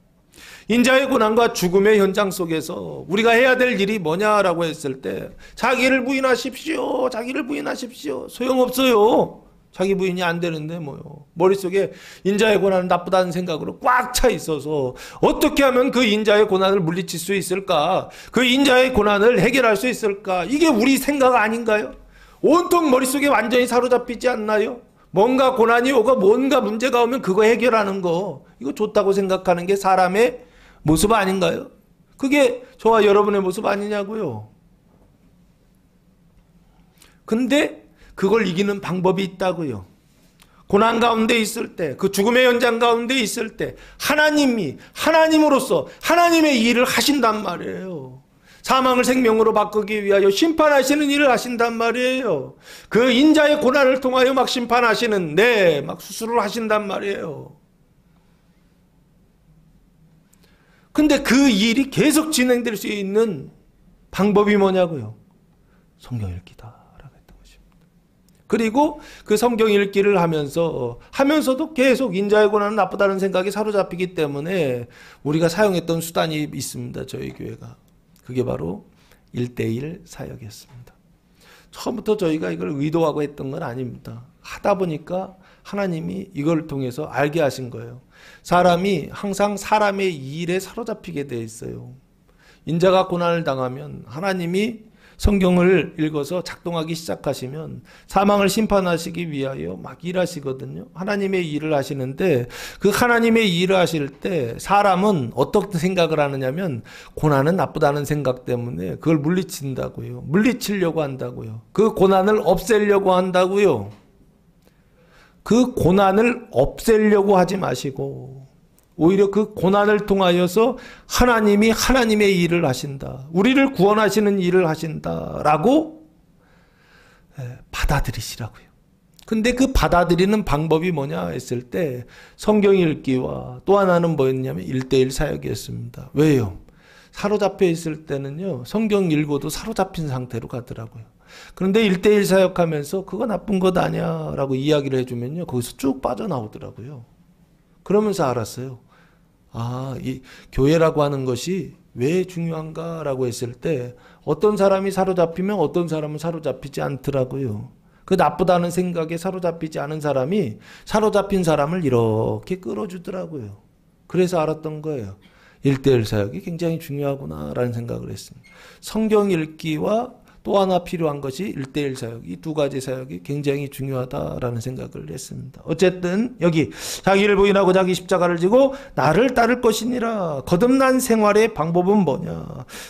인자의 고난과 죽음의 현장 속에서 우리가 해야 될 일이 뭐냐라고 했을 때 자기를 부인하십시오. 자기를 부인하십시오. 소용없어요. 자기 부인이 안 되는데 뭐요. 머릿속에 인자의 고난은 나쁘다는 생각으로 꽉 차 있어서 어떻게 하면 그 인자의 고난을 물리칠 수 있을까? 그 인자의 고난을 해결할 수 있을까? 이게 우리 생각 아닌가요? 온통 머릿속에 완전히 사로잡히지 않나요? 뭔가 고난이 오고 뭔가 문제가 오면 그거 해결하는 거 이거 좋다고 생각하는 게 사람의 모습 아닌가요? 그게 저와 여러분의 모습 아니냐고요. 근데 그걸 이기는 방법이 있다고요. 고난 가운데 있을 때, 그 죽음의 현장 가운데 있을 때 하나님이 하나님으로서 하나님의 일을 하신단 말이에요. 사망을 생명으로 바꾸기 위하여 심판하시는 일을 하신단 말이에요. 그 인자의 고난을 통하여 막 심판하시는, 막 수술을 하신단 말이에요. 근데 그 일이 계속 진행될 수 있는 방법이 뭐냐고요? 성경 읽기다. 라고 했던 것입니다. 그리고 그 성경 읽기를 하면서도 계속 인자의 고난은 나쁘다는 생각이 사로잡히기 때문에 우리가 사용했던 수단이 있습니다. 저희 교회가. 그게 바로 1:1 사역이었습니다. 처음부터 저희가 이걸 의도하고 했던 건 아닙니다. 하다 보니까 하나님이 이걸 통해서 알게 하신 거예요. 사람이 항상 사람의 일에 사로잡히게 돼 있어요. 인자가 고난을 당하면 하나님이 성경을 읽어서 작동하기 시작하시면 사망을 심판하시기 위하여 막 일하시거든요. 하나님의 일을 하시는데 그 하나님의 일을 하실 때 사람은 어떤 생각을 하느냐면 고난은 나쁘다는 생각 때문에 그걸 물리친다고요. 물리치려고 한다고요. 그 고난을 없애려고 한다고요. 그 고난을 없애려고 하지 마시고 오히려 그 고난을 통하여서 하나님이 하나님의 일을 하신다. 우리를 구원하시는 일을 하신다라고 받아들이시라고요. 근데 그 받아들이는 방법이 뭐냐 했을 때 성경 읽기와 또 하나는 뭐였냐면 1:1 사역이었습니다. 왜요? 사로잡혀 있을 때는요. 성경 읽어도 사로잡힌 상태로 가더라고요. 그런데 1:1 사역하면서 그거 나쁜 것 아니야 라고 이야기를 해주면요. 거기서 쭉 빠져나오더라고요. 그러면서 알았어요. 이 교회라고 하는 것이 왜 중요한가라고 했을 때 어떤 사람이 사로잡히면 어떤 사람은 사로잡히지 않더라고요. 그 나쁘다는 생각에 사로잡히지 않은 사람이 사로잡힌 사람을 이렇게 끌어주더라고요. 그래서 알았던 거예요. 1:1 사역이 굉장히 중요하구나라는 생각을 했습니다. 성경 읽기와 또 하나 필요한 것이 1:1 사역, 이 두 가지 사역이 굉장히 중요하다라는 생각을 했습니다. 어쨌든 여기 자기를 부인하고 자기 십자가를 지고 나를 따를 것이니라. 거듭난 생활의 방법은 뭐냐?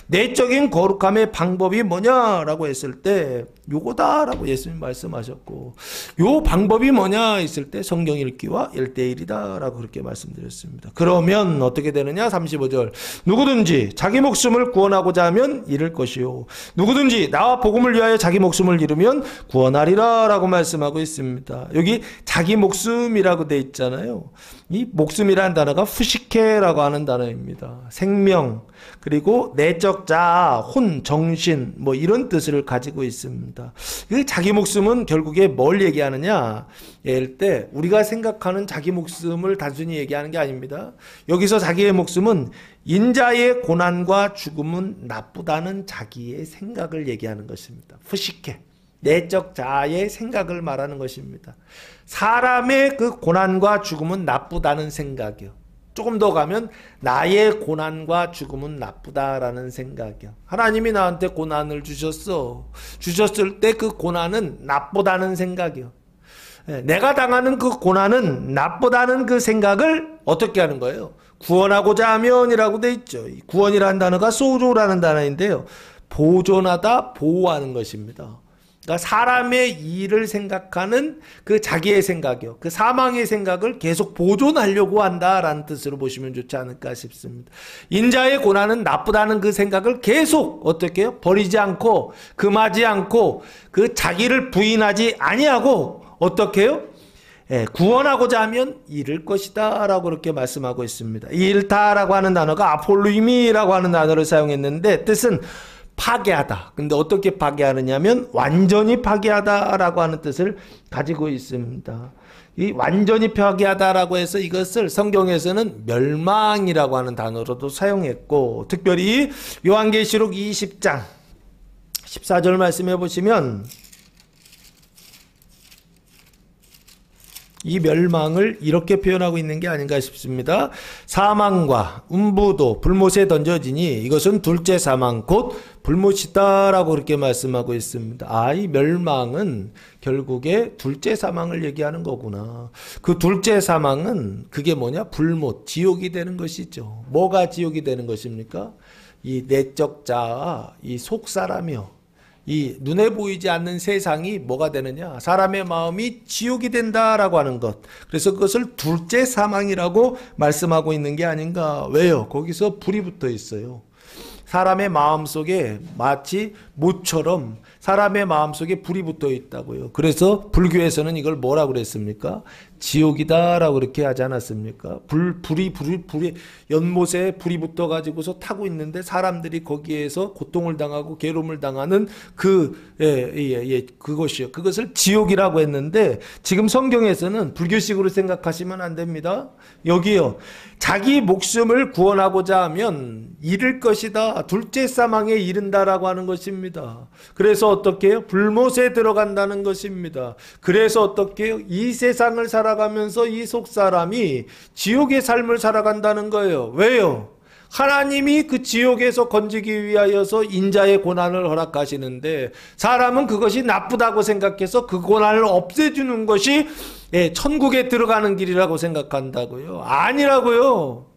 내적인 거룩함의 방법이 뭐냐라고 했을 때 요거다라고 예수님 말씀하셨고, 요 방법이 뭐냐 했을 때 성경 읽기와 1:1이다라고 그렇게 말씀드렸습니다. 그러면 어떻게 되느냐? 35절. 누구든지 자기 목숨을 구원하고자 하면 잃을 것이요, 누구든지 나와 복음을 위하여 자기 목숨을 잃으면 구원하리라 라고 말씀하고 있습니다. 여기 자기 목숨이라고 돼 있잖아요. 이 목숨이라는 단어가 후시케라고 하는 단어입니다. 생명, 그리고 내적 자아, 혼, 정신, 뭐 이런 뜻을 가지고 있습니다. 그 자기 목숨은 결국에 뭘 얘기하느냐? 예를 때 우리가 생각하는 자기 목숨을 단순히 얘기하는 게 아닙니다. 여기서 자기의 목숨은 인자의 고난과 죽음은 나쁘다는 자기의 생각을 얘기하는 것입니다. 후시케, 내적 자아의 생각을 말하는 것입니다. 사람의 그 고난과 죽음은 나쁘다는 생각이요. 조금 더 가면 나의 고난과 죽음은 나쁘다라는 생각이요. 하나님이 나한테 고난을 주셨어. 주셨을 때 그 고난은 나쁘다는 생각이요. 내가 당하는 그 고난은 나쁘다는 그 생각을 어떻게 하는 거예요? 구원하고자 하면이라고 돼 있죠. 구원이라는 단어가 소조라는 단어인데요. 보존하다, 보호하는 것입니다. 그러니까 사람의 일을 생각하는 그 자기의 생각이요, 그 사망의 생각을 계속 보존하려고 한다라는 뜻으로 보시면 좋지 않을까 싶습니다. 인자의 고난은 나쁘다는 그 생각을 계속 어떻게 해요? 버리지 않고 금하지 않고 그 자기를 부인하지 아니하고 어떻게 해요? 구원하고자 하면 잃을 것이다 라고 그렇게 말씀하고 있습니다. 잃다라고 하는 단어가 아폴루이미라고 하는 단어를 사용했는데 뜻은 파괴하다. 근데 어떻게 파괴하느냐면 완전히 파괴하다라고 하는 뜻을 가지고 있습니다. 이 완전히 파괴하다라고 해서 이것을 성경에서는 멸망이라고 하는 단어로도 사용했고, 특별히 요한계시록 20장 14절 말씀해 보시면 이 멸망을 이렇게 표현하고 있는 게 아닌가 싶습니다. 사망과 음부도 불못에 던져지니 이것은 둘째 사망 곧 불못이다라고 그렇게 말씀하고 있습니다. 이 멸망은 결국에 둘째 사망을 얘기하는 거구나. 그 둘째 사망은 그게 뭐냐? 불못, 지옥이 되는 것이죠. 뭐가 지옥이 되는 것입니까? 이 내적 자아, 이 속사람이요, 이 눈에 보이지 않는 세상이 뭐가 되느냐? 사람의 마음이 지옥이 된다라고 하는 것. 그래서 그것을 둘째 사망이라고 말씀하고 있는 게 아닌가. 왜요? 거기서 불이 붙어 있어요. 사람의 마음속에 마치 못처럼 사람의 마음속에 불이 붙어 있다고요. 그래서 불교에서는 이걸 뭐라고 그랬습니까? 지옥이다라고 그렇게 하지 않았습니까? 불이 연못에 불이 붙어 가지고서 타고 있는데 사람들이 거기에서 고통을 당하고 괴로움을 당하는 그것이요. 그것을 지옥이라고 했는데 지금 성경에서는 불교식으로 생각하시면 안 됩니다. 여기요. 자기 목숨을 구원하고자 하면 잃을 것이다. 둘째 사망에 이른다라고 하는 것입니다. 그래서 어떻게 해요? 불못에 들어간다는 것입니다. 그래서 어떻게 해요? 이 세상을 살아가면서 이 속사람이 지옥의 삶을 살아간다는 거예요. 왜요? 하나님이 그 지옥에서 건지기 위하여서 인자의 고난을 허락하시는데 사람은 그것이 나쁘다고 생각해서 그 고난을 없애주는 것이 천국에 들어가는 길이라고 생각한다고요. 아니라고요.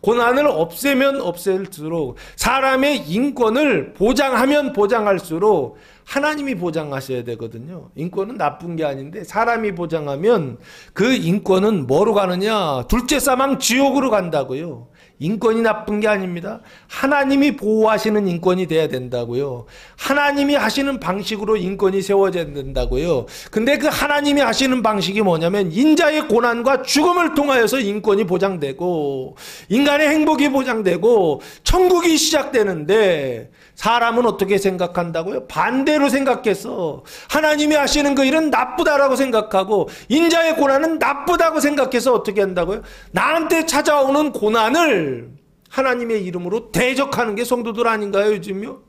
고난을 없애면 없앨수록, 사람의 인권을 보장하면 보장할수록 하나님이 보장하셔야 되거든요. 인권은 나쁜 게 아닌데 사람이 보장하면 그 인권은 뭐로 가느냐? 둘째 사망 지옥으로 간다고요. 인권이 나쁜 게 아닙니다. 하나님이 보호하시는 인권이 돼야 된다고요. 하나님이 하시는 방식으로 인권이 세워져야 된다고요. 근데 그 하나님이 하시는 방식이 뭐냐면 인자의 고난과 죽음을 통하여서 인권이 보장되고 인간의 행복이 보장되고 천국이 시작되는데 사람은 어떻게 생각한다고요? 반대로 생각해서 하나님이 하시는 그 일은 나쁘다라고 생각하고 인자의 고난은 나쁘다고 생각해서 어떻게 한다고요? 나한테 찾아오는 고난을 하나님의 이름으로 대적하는 게 성도들 아닌가요, 요즘요?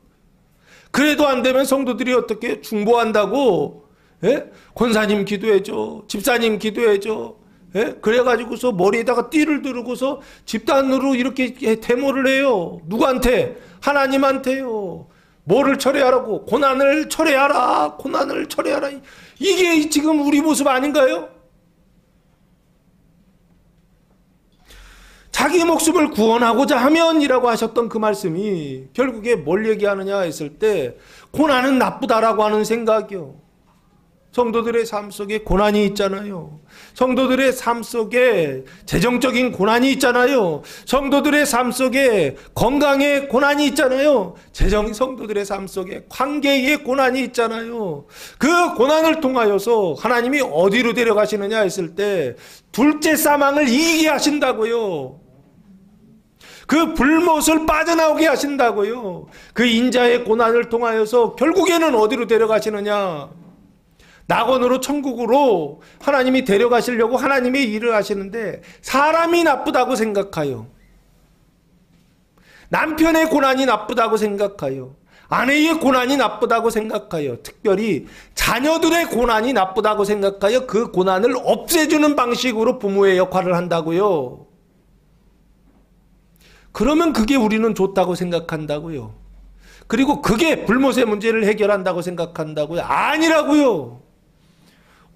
그래도 안 되면 성도들이 어떻게 중보한다고? 예? 권사님 기도해줘, 집사님 기도해줘. 예? 그래가지고서 머리에다가 띠를 두르고서 집단으로 이렇게 데모를 해요. 누구한테? 하나님한테요. 뭐를 철회하라고? 고난을 철회하라. 고난을 철회하라. 이게 지금 우리 모습 아닌가요? 자기 목숨을 구원하고자 하면이라고 하셨던 그 말씀이 결국에 뭘 얘기하느냐 했을 때 고난은 나쁘다라고 하는 생각이요. 성도들의 삶 속에 고난이 있잖아요. 성도들의 삶 속에 재정적인 고난이 있잖아요. 성도들의 삶 속에 건강의 고난이 있잖아요. 성도들의 삶 속에 관계의 고난이 있잖아요. 그 고난을 통하여서 하나님이 어디로 데려가시느냐 했을 때 둘째 사망을 이기게 하신다고요. 그 불못을 빠져나오게 하신다고요. 그 인자의 고난을 통하여서 결국에는 어디로 데려가시느냐? 낙원으로 천국으로 하나님이 데려가시려고 하나님의 일을 하시는데 사람이 나쁘다고 생각하여, 남편의 고난이 나쁘다고 생각하여, 아내의 고난이 나쁘다고 생각하여, 특별히 자녀들의 고난이 나쁘다고 생각하여 그 고난을 없애주는 방식으로 부모의 역할을 한다고요. 그러면 그게 우리는 좋다고 생각한다고요. 그리고 그게 불못의 문제를 해결한다고 생각한다고요. 아니라고요.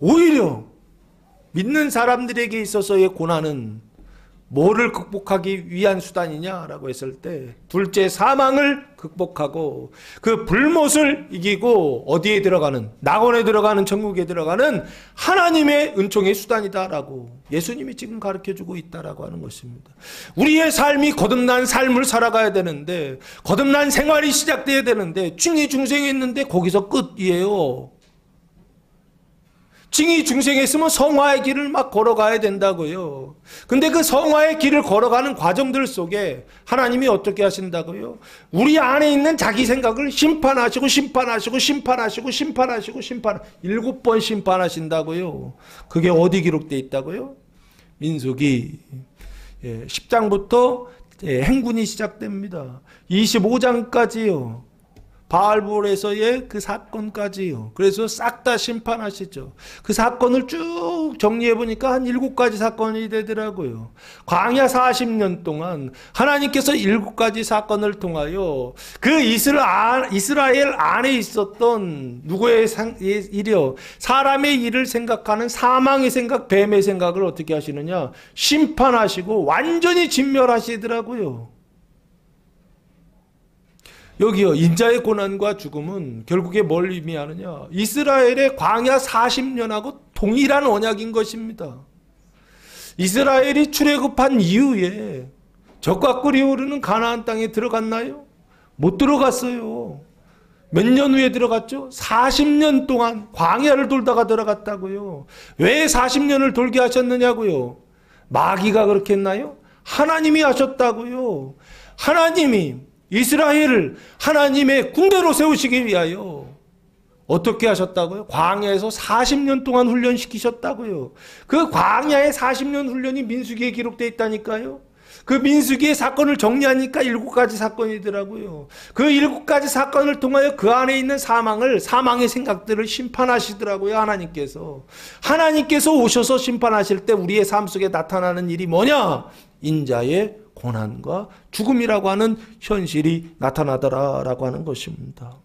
오히려 믿는 사람들에게 있어서의 고난은 뭐를 극복하기 위한 수단이냐라고 했을 때 둘째 사망을 극복하고 그 불못을 이기고 어디에 들어가는, 낙원에 들어가는, 천국에 들어가는 하나님의 은총의 수단이다라고 예수님이 지금 가르쳐주고 있다라고 하는 것입니다. 우리의 삶이 거듭난 삶을 살아가야 되는데, 거듭난 생활이 시작돼야 되는데 징이 중생했는데 거기서 끝이에요. 징이 중생했으면 성화의 길을 막 걸어가야 된다고요. 근데 그 성화의 길을 걸어가는 과정들 속에 하나님이 어떻게 하신다고요? 우리 안에 있는 자기 생각을 심판하시고 7번 심판하신다고요. 그게 어디 기록되어 있다고요? 민수기 10장부터 행군이 시작됩니다. 25장까지요. 바알볼에서의 그 사건까지요. 그래서 싹 다 심판하시죠. 그 사건을 쭉 정리해보니까 한 7가지 사건이 되더라고요. 광야 40년 동안 하나님께서 7가지 사건을 통하여 그 이스라엘 안에 있었던 누구의 일이요? 사람의 일을 생각하는 사망의 생각, 뱀의 생각을 어떻게 하시느냐? 심판하시고 완전히 진멸하시더라고요. 여기요, 인자의 고난과 죽음은 결국에 뭘 의미하느냐? 이스라엘의 광야 40년하고 동일한 언약인 것입니다. 이스라엘이 출애굽한 이후에 적과 꿀이 흐르는 가나안 땅에 들어갔나요? 못 들어갔어요. 몇 년 후에 들어갔죠? 40년 동안 광야를 돌다가 들어갔다고요. 왜 40년을 돌게 하셨느냐고요? 마귀가 그렇게 했나요? 하나님이 하셨다고요. 하나님이 이스라엘을 하나님의 군대로 세우시기 위하여 어떻게 하셨다고요? 광야에서 40년 동안 훈련시키셨다고요. 그 광야의 40년 훈련이 민수기에 기록되어 있다니까요. 그 민수기의 사건을 정리하니까 7가지 사건이더라고요. 그 7가지 사건을 통하여 그 안에 있는 사망의 생각들을 심판하시더라고요. 하나님께서 오셔서 심판하실 때 우리의 삶 속에 나타나는 일이 뭐냐? 인자의 고난과 죽음이라고 하는 현실이 나타나더라라고 하는 것입니다.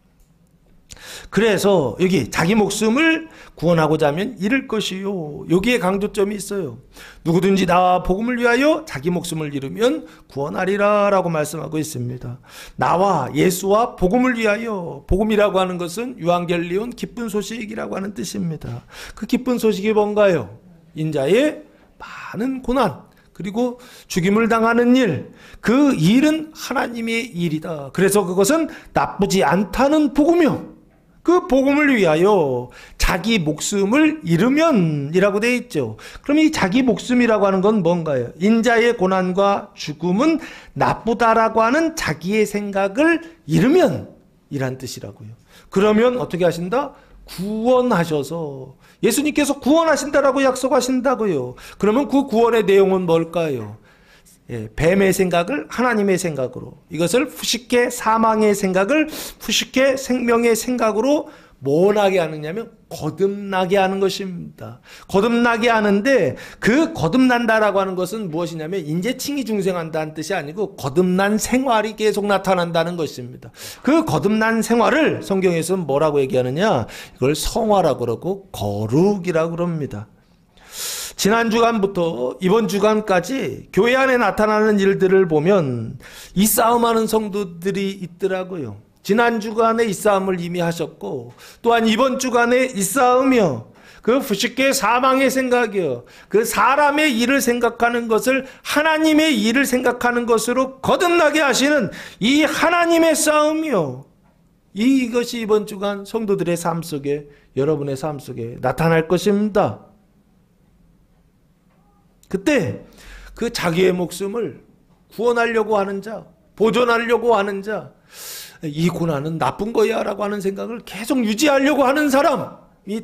그래서 여기 자기 목숨을 구원하고자 하면 잃을 것이요. 여기에 강조점이 있어요. 누구든지 나와 복음을 위하여 자기 목숨을 잃으면 구원하리라 라고 말씀하고 있습니다. 나와 예수와 복음을 위하여, 복음이라고 하는 것은 유앙겔리온 기쁜 소식이라고 하는 뜻입니다. 그 기쁜 소식이 뭔가요? 인자의 많은 고난, 그리고 죽임을 당하는 일, 그 일은 하나님의 일이다. 그래서 그것은 나쁘지 않다는 복음이요. 그 복음을 위하여 자기 목숨을 잃으면 이라고 되어 있죠. 그럼 이 자기 목숨이라고 하는 건 뭔가요? 인자의 고난과 죽음은 나쁘다라고 하는 자기의 생각을 잃으면 이란 뜻이라고요. 그러면 어떻게 하신다? 구원하셔서 예수님께서 구원하신다라고 약속하신다고요. 그러면 그 구원의 내용은 뭘까요? 뱀의 생각을 하나님의 생각으로, 이것을 푸시케 사망의 생각을 푸시케 생명의 생각으로 뭐나게 하느냐면 거듭나게 하는 것입니다. 거듭나게 하는데 그 거듭난다라고 하는 것은 무엇이냐면 인재칭이 중생한다는 뜻이 아니고 거듭난 생활이 계속 나타난다는 것입니다. 그 거듭난 생활을 성경에서는 뭐라고 얘기하느냐, 이걸 성화라고 그러고 거룩이라고 그럽니다. 지난 주간부터 이번 주간까지 교회 안에 나타나는 일들을 보면 이 싸움하는 성도들이 있더라고요. 지난 주간에 이 싸움을 이미 하셨고, 또한 이번 주간에 이 싸움이요, 그 푸시케 사망의 생각이요, 그 사람의 일을 생각하는 것을 하나님의 일을 생각하는 것으로 거듭나게 하시는 이 하나님의 싸움이요, 이것이 이번 주간 성도들의 삶 속에, 여러분의 삶 속에 나타날 것입니다. 그때 그 자기의 목숨을 구원하려고 하는 자, 보존하려고 하는 자, 이 고난은 나쁜 거야 라고 하는 생각을 계속 유지하려고 하는 사람이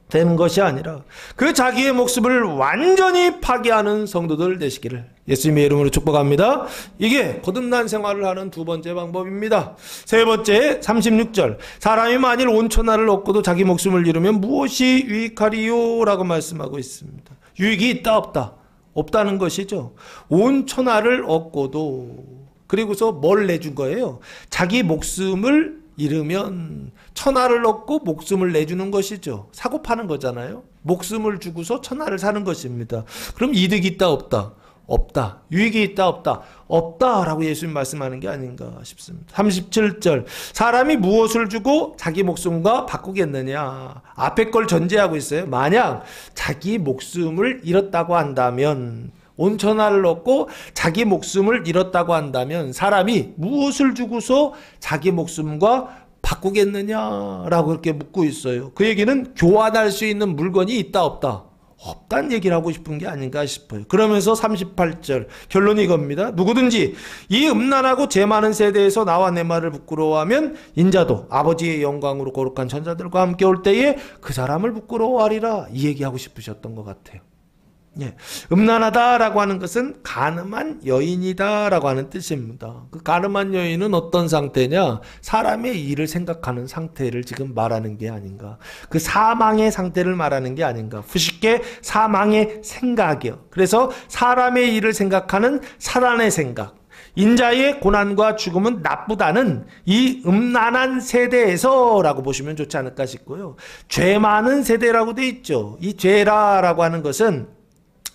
되는 것이 아니라 그 자기의 목숨을 완전히 파괴하는 성도들 되시기를 예수님의 이름으로 축복합니다. 이게 거듭난 생활을 하는 두 번째 방법입니다. 세 번째 36절, 사람이 만일 온 천하를 얻고도 자기 목숨을 잃으면 무엇이 유익하리요? 라고 말씀하고 있습니다. 유익이 있다 없다? 없다는 것이죠. 온 천하를 얻고도, 그리고서 뭘 내준 거예요? 자기 목숨을 잃으면 천하를 얻고 목숨을 내주는 것이죠. 사고 파는 거잖아요. 목숨을 주고서 천하를 사는 것입니다. 그럼 이득이 있다 없다? 없다. 유익이 있다 없다? 없다라고 예수님 말씀하는 게 아닌가 싶습니다. 37절, 사람이 무엇을 주고 자기 목숨과 바꾸겠느냐? 앞에 걸 전제하고 있어요. 만약 자기 목숨을 잃었다고 한다면, 온 천하를 얻고 자기 목숨을 잃었다고 한다면 사람이 무엇을 주고서 자기 목숨과 바꾸겠느냐라고 그렇게 묻고 있어요. 그 얘기는 교환할 수 있는 물건이 있다 없다? 없다는 얘기를 하고 싶은 게 아닌가 싶어요. 그러면서 38절 결론이 이겁니다. 누구든지 이 음란하고 죄 많은 세대에서 나와 내 말을 부끄러워하면 인자도 아버지의 영광으로 거룩한 천사들과 함께 올 때에 그 사람을 부끄러워하리라, 이 얘기하고 싶으셨던 것 같아요. 예, 음란하다라고 하는 것은 간음한 여인이다라고 하는 뜻입니다. 그 간음한 여인은 어떤 상태냐? 사람의 일을 생각하는 상태를 지금 말하는 게 아닌가. 그 사망의 상태를 말하는 게 아닌가. 푸시케 사망의 생각이요. 그래서 사람의 일을 생각하는 사단의 생각. 인자의 고난과 죽음은 나쁘다는 이 음란한 세대에서 라고 보시면 좋지 않을까 싶고요. 죄 많은 세대라고 돼 있죠. 이 죄라라고 하는 것은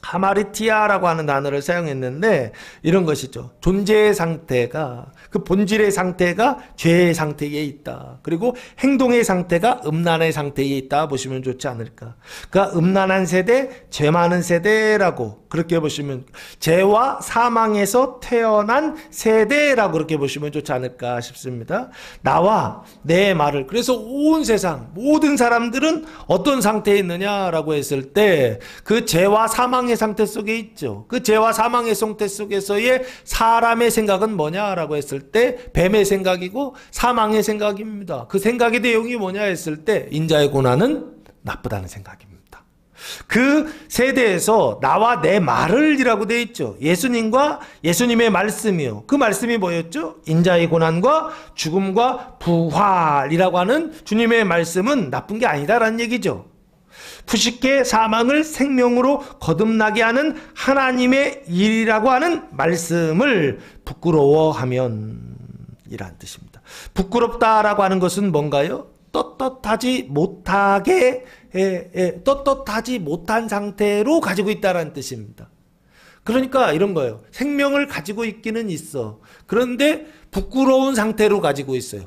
하마리티아라고 하는 단어를 사용했는데 이런 것이죠. 존재의 상태가, 그 본질의 상태가 죄의 상태에 있다. 그리고 행동의 상태가 음란의 상태에 있다 보시면 좋지 않을까. 그러니까 음란한 세대, 죄 많은 세대라고 그렇게 보시면, 죄와 사망에서 태어난 세대라고 그렇게 보시면 좋지 않을까 싶습니다. 나와 내 말을, 그래서 온 세상 모든 사람들은 어떤 상태에 있느냐라고 했을 때 그 죄와 사망의 상태 속에 있죠. 그 죄와 사망의 상태 속에서의 사람의 생각은 뭐냐라고 했을 때 뱀의 생각이고 사망의 생각입니다. 그 생각의 내용이 뭐냐 했을 때 인자의 고난은 나쁘다는 생각입니다. 그 세대에서 나와 내 말을 이라고 되어 있죠. 예수님과 예수님의 말씀이요. 그 말씀이 뭐였죠? 인자의 고난과 죽음과 부활이라고 하는 주님의 말씀은 나쁜 게 아니다라는 얘기죠. 푸시케 사망을 생명으로 거듭나게 하는 하나님의 일이라고 하는 말씀을 부끄러워하면 이란 뜻입니다. 부끄럽다라고 하는 것은 뭔가요? 떳떳하지 못한 상태로 가지고 있다는 뜻입니다. 그러니까 이런 거예요. 생명을 가지고 있기는 있어. 그런데 부끄러운 상태로 가지고 있어요.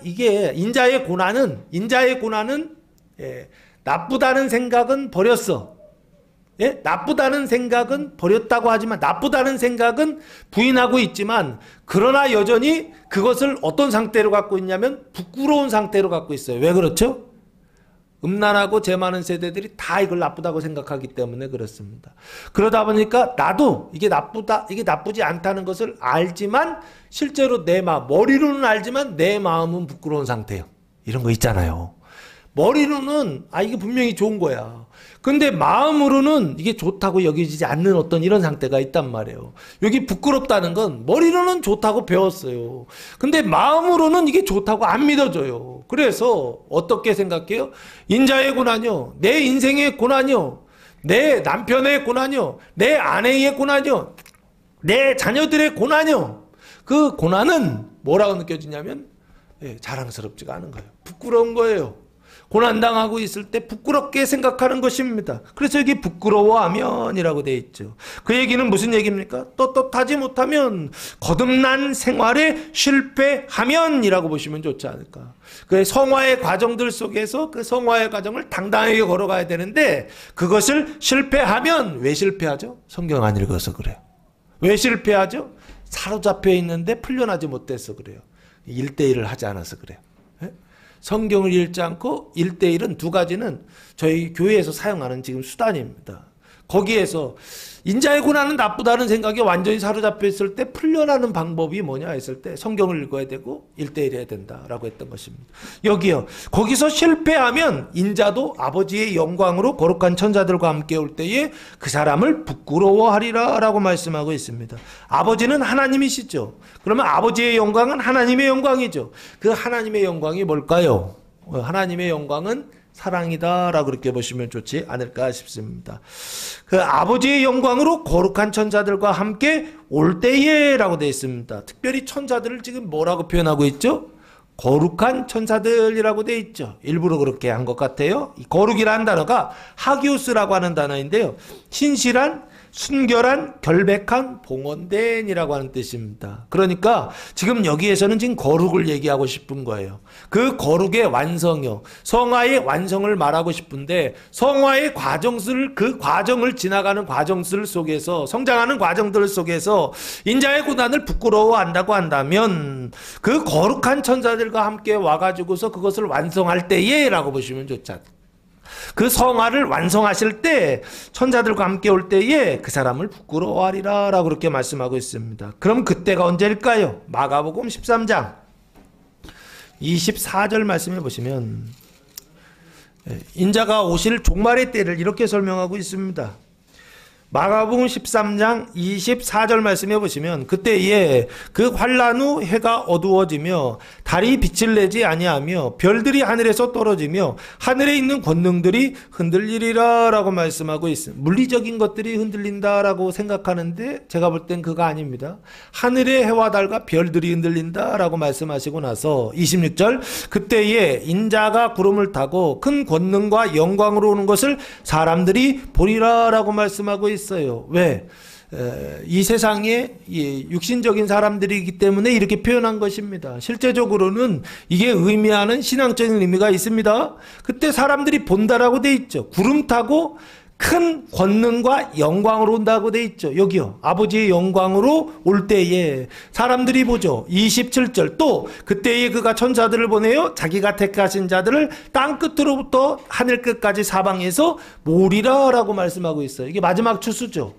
이게 인자의 고난은 나쁘다는 생각은 버렸어. 예? 나쁘다는 생각은 버렸다고 하지만, 나쁘다는 생각은 부인하고 있지만, 그러나 여전히 그것을 어떤 상태로 갖고 있냐면 부끄러운 상태로 갖고 있어요. 왜 그렇죠? 음란하고 죄 많은 세대들이 다 이걸 나쁘다고 생각하기 때문에 그렇습니다. 그러다 보니까 나도 이게 나쁘다, 이게 나쁘지 않다는 것을 알지만 실제로 내 마음, 머리로는 알지만 내 마음은 부끄러운 상태예요. 이런 거 있잖아요. 머리로는 이게 분명히 좋은 거야. 근데 마음으로는 이게 좋다고 여겨지지 않는 어떤 이런 상태가 있단 말이에요. 여기 부끄럽다는 건 머리로는 좋다고 배웠어요. 근데 마음으로는 이게 좋다고 안 믿어져요. 그래서 어떻게 생각해요? 인자의 고난이요, 내 인생의 고난이요, 내 남편의 고난이요, 내 아내의 고난이요, 내 자녀들의 고난이요. 그 고난은 뭐라고 느껴지냐면 자랑스럽지가 않은 거예요. 부끄러운 거예요. 고난당하고 있을 때 부끄럽게 생각하는 것입니다. 그래서 여기 부끄러워하면이라고 되어 있죠. 그 얘기는 무슨 얘기입니까? 떳떳하지 못하면 거듭난 생활에 실패하면이라고 보시면 좋지 않을까. 그 성화의 과정들 속에서 그 성화의 과정을 당당하게 걸어가야 되는데 그것을 실패하면 왜 실패하죠? 성경 안 읽어서 그래요. 왜 실패하죠? 사로잡혀 있는데 풀려나지 못해서 그래요. 1대1을 하지 않아서 그래요. 성경을 읽지 않고 1대1은 두 가지는 저희 교회에서 사용하는 지금 수단입니다. 거기에서 인자의 고난은 나쁘다는 생각에 완전히 사로잡혀 있을 때 풀려나는 방법이 뭐냐 했을 때 성경을 읽어야 되고 1대1 해야 된다라고 했던 것입니다. 여기요. 거기서 실패하면 인자도 아버지의 영광으로 거룩한 천사들과 함께 올 때에 그 사람을 부끄러워하리라 라고 말씀하고 있습니다. 아버지는 하나님이시죠. 그러면 아버지의 영광은 하나님의 영광이죠. 그 하나님의 영광이 뭘까요? 하나님의 영광은 사랑이다 라고 그렇게 보시면 좋지 않을까 싶습니다. 그 아버지의 영광으로 거룩한 천사들과 함께 올 때에 라고 되어 있습니다. 특별히 천사들을 지금 뭐라고 표현하고 있죠? 거룩한 천사들이라고 되어 있죠. 일부러 그렇게 한 것 같아요. 이 거룩이라는 단어가 하기오스라고 하는 단어인데요. 신실한, 순결한, 결백한, 봉헌된이라고 하는 뜻입니다. 그러니까 지금 여기에서는 지금 거룩을 얘기하고 싶은 거예요. 그 거룩의 완성이요, 성화의 완성을 말하고 싶은데 성화의 과정을, 그 과정을 지나가는 과정들 속에서, 성장하는 과정들 속에서 인자의 고난을 부끄러워한다고 한다면 그 거룩한 천사들과 함께 와가지고서 그것을 완성할 때에 라고 보시면 좋지 않을까. 그 성화를 완성하실 때 천사들과 함께 올 때에 그 사람을 부끄러워하리라 라고 그렇게 말씀하고 있습니다. 그럼 그때가 언제일까요? 마가복음 13장 24절 말씀해 보시면 인자가 오실 종말의 때를 이렇게 설명하고 있습니다. 마가복음 13장 24절 말씀해 보시면 그때에 그 환난 후 해가 어두워지며 달이 빛을 내지 아니하며 별들이 하늘에서 떨어지며 하늘에 있는 권능들이 흔들리리라 라고 말씀하고 있습니다. 물리적인 것들이 흔들린다 라고 생각하는데 제가 볼 땐 그거 아닙니다. 하늘의 해와 달과 별들이 흔들린다 라고 말씀하시고 나서 26절 그때에 인자가 구름을 타고 큰 권능과 영광으로 오는 것을 사람들이 보리라 라고 말씀하고 있습니다. 있어요. 왜? 이 세상에 육신적인 사람들이기 때문에 이렇게 표현한 것입니다. 실제적으로는 이게 의미하는 신앙적인 의미가 있습니다. 그때 사람들이 본다라고 돼 있죠. 구름 타고 큰 권능과 영광으로 온다고 돼 있죠. 여기요. 아버지의 영광으로 올 때에 사람들이 보죠. 27절 또 그때에 그가 천사들을 보내요. 자기가 택하신 자들을 땅 끝으로부터 하늘 끝까지 사방에서 모으리라 라고 말씀하고 있어요. 이게 마지막 추수죠.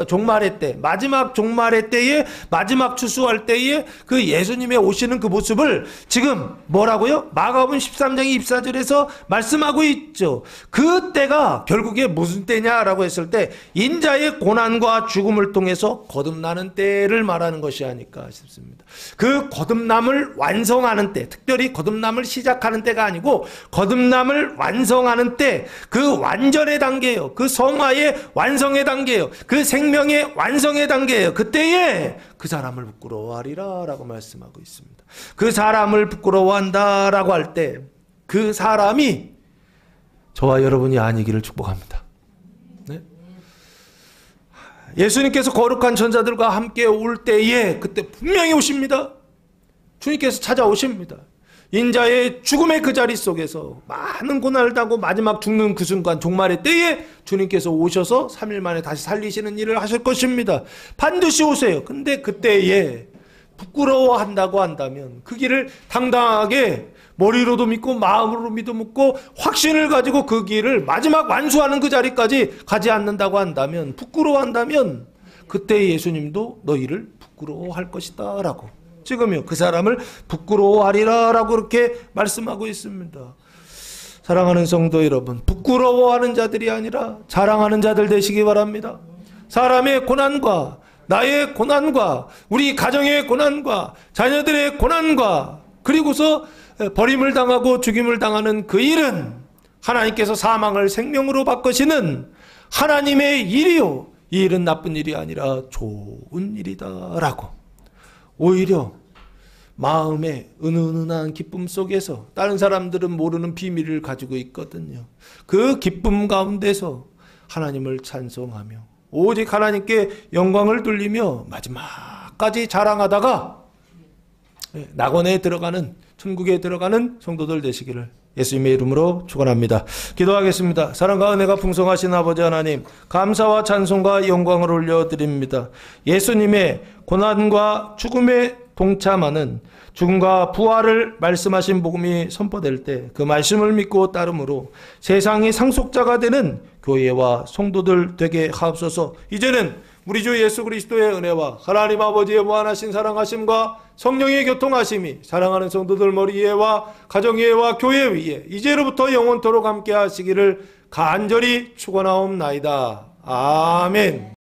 종말의 때, 마지막 종말의 때에, 마지막 추수할 때에 그 예수님의 오시는 그 모습을 지금 뭐라고요? 마가복음 13장 24절에서 말씀하고 있죠. 그 때가 결국에 무슨 때냐라고 했을 때 인자의 고난과 죽음을 통해서 거듭나는 때를 말하는 것이 아닐까 싶습니다. 그 거듭남을 완성하는 때, 특별히 거듭남을 시작하는 때가 아니고 거듭남을 완성하는 때, 그 완전의 단계예요. 그 성화의 완성의 단계예요. 그 생명의 완성의 단계예요. 그때에 그 사람을 부끄러워하리라 라고 말씀하고 있습니다. 그 사람을 부끄러워한다 라고 할 때 그 사람이 저와 여러분이 아니기를 축복합니다. 네? 예수님께서 거룩한 천사들과 함께 올 때에 그때 분명히 오십니다. 주님께서 찾아오십니다. 인자의 죽음의 그 자리 속에서 많은 고난을 당하고 마지막 죽는 그 순간 종말의 때에 주님께서 오셔서 3일 만에 다시 살리시는 일을 하실 것입니다. 반드시 오세요. 근데 그때에 부끄러워한다고 한다면 그 길을 당당하게 머리로도 믿고 마음으로 믿고 확신을 가지고 그 길을 마지막 완수하는 그 자리까지 가지 않는다고 한다면, 부끄러워한다면 그때 예수님도 너희를 부끄러워할 것이다 라고, 지금요 그 사람을 부끄러워하리라 라고 그렇게 말씀하고 있습니다. 사랑하는 성도 여러분, 부끄러워하는 자들이 아니라 자랑하는 자들 되시기 바랍니다. 사람의 고난과 나의 고난과 우리 가정의 고난과 자녀들의 고난과 그리고서 버림을 당하고 죽임을 당하는 그 일은 하나님께서 사망을 생명으로 바꾸시는 하나님의 일이요, 이 일은 나쁜 일이 아니라 좋은 일이다라고 오히려 마음의 은은한 기쁨 속에서 다른 사람들은 모르는 비밀을 가지고 있거든요. 그 기쁨 가운데서 하나님을 찬송하며 오직 하나님께 영광을 돌리며 마지막까지 자랑하다가 낙원에 들어가는, 천국에 들어가는 성도들 되시기를 예수님의 이름으로 축원합니다. 기도하겠습니다. 사랑과 은혜가 풍성하신 아버지 하나님, 감사와 찬송과 영광을 올려드립니다. 예수님의 고난과 죽음에 동참하는 죽음과 부활을 말씀하신 복음이 선포될 때 그 말씀을 믿고 따름으로 세상의 상속자가 되는 교회와 성도들 되게 하옵소서. 이제는 우리 주 예수 그리스도의 은혜와 하나님 아버지의 무한하신 사랑하심과 성령의 교통하심이 사랑하는 성도들 머리 위에와 가정 위에와 교회 위에 이제로부터 영원토록 함께 하시기를 간절히 축원하옵나이다. 아멘.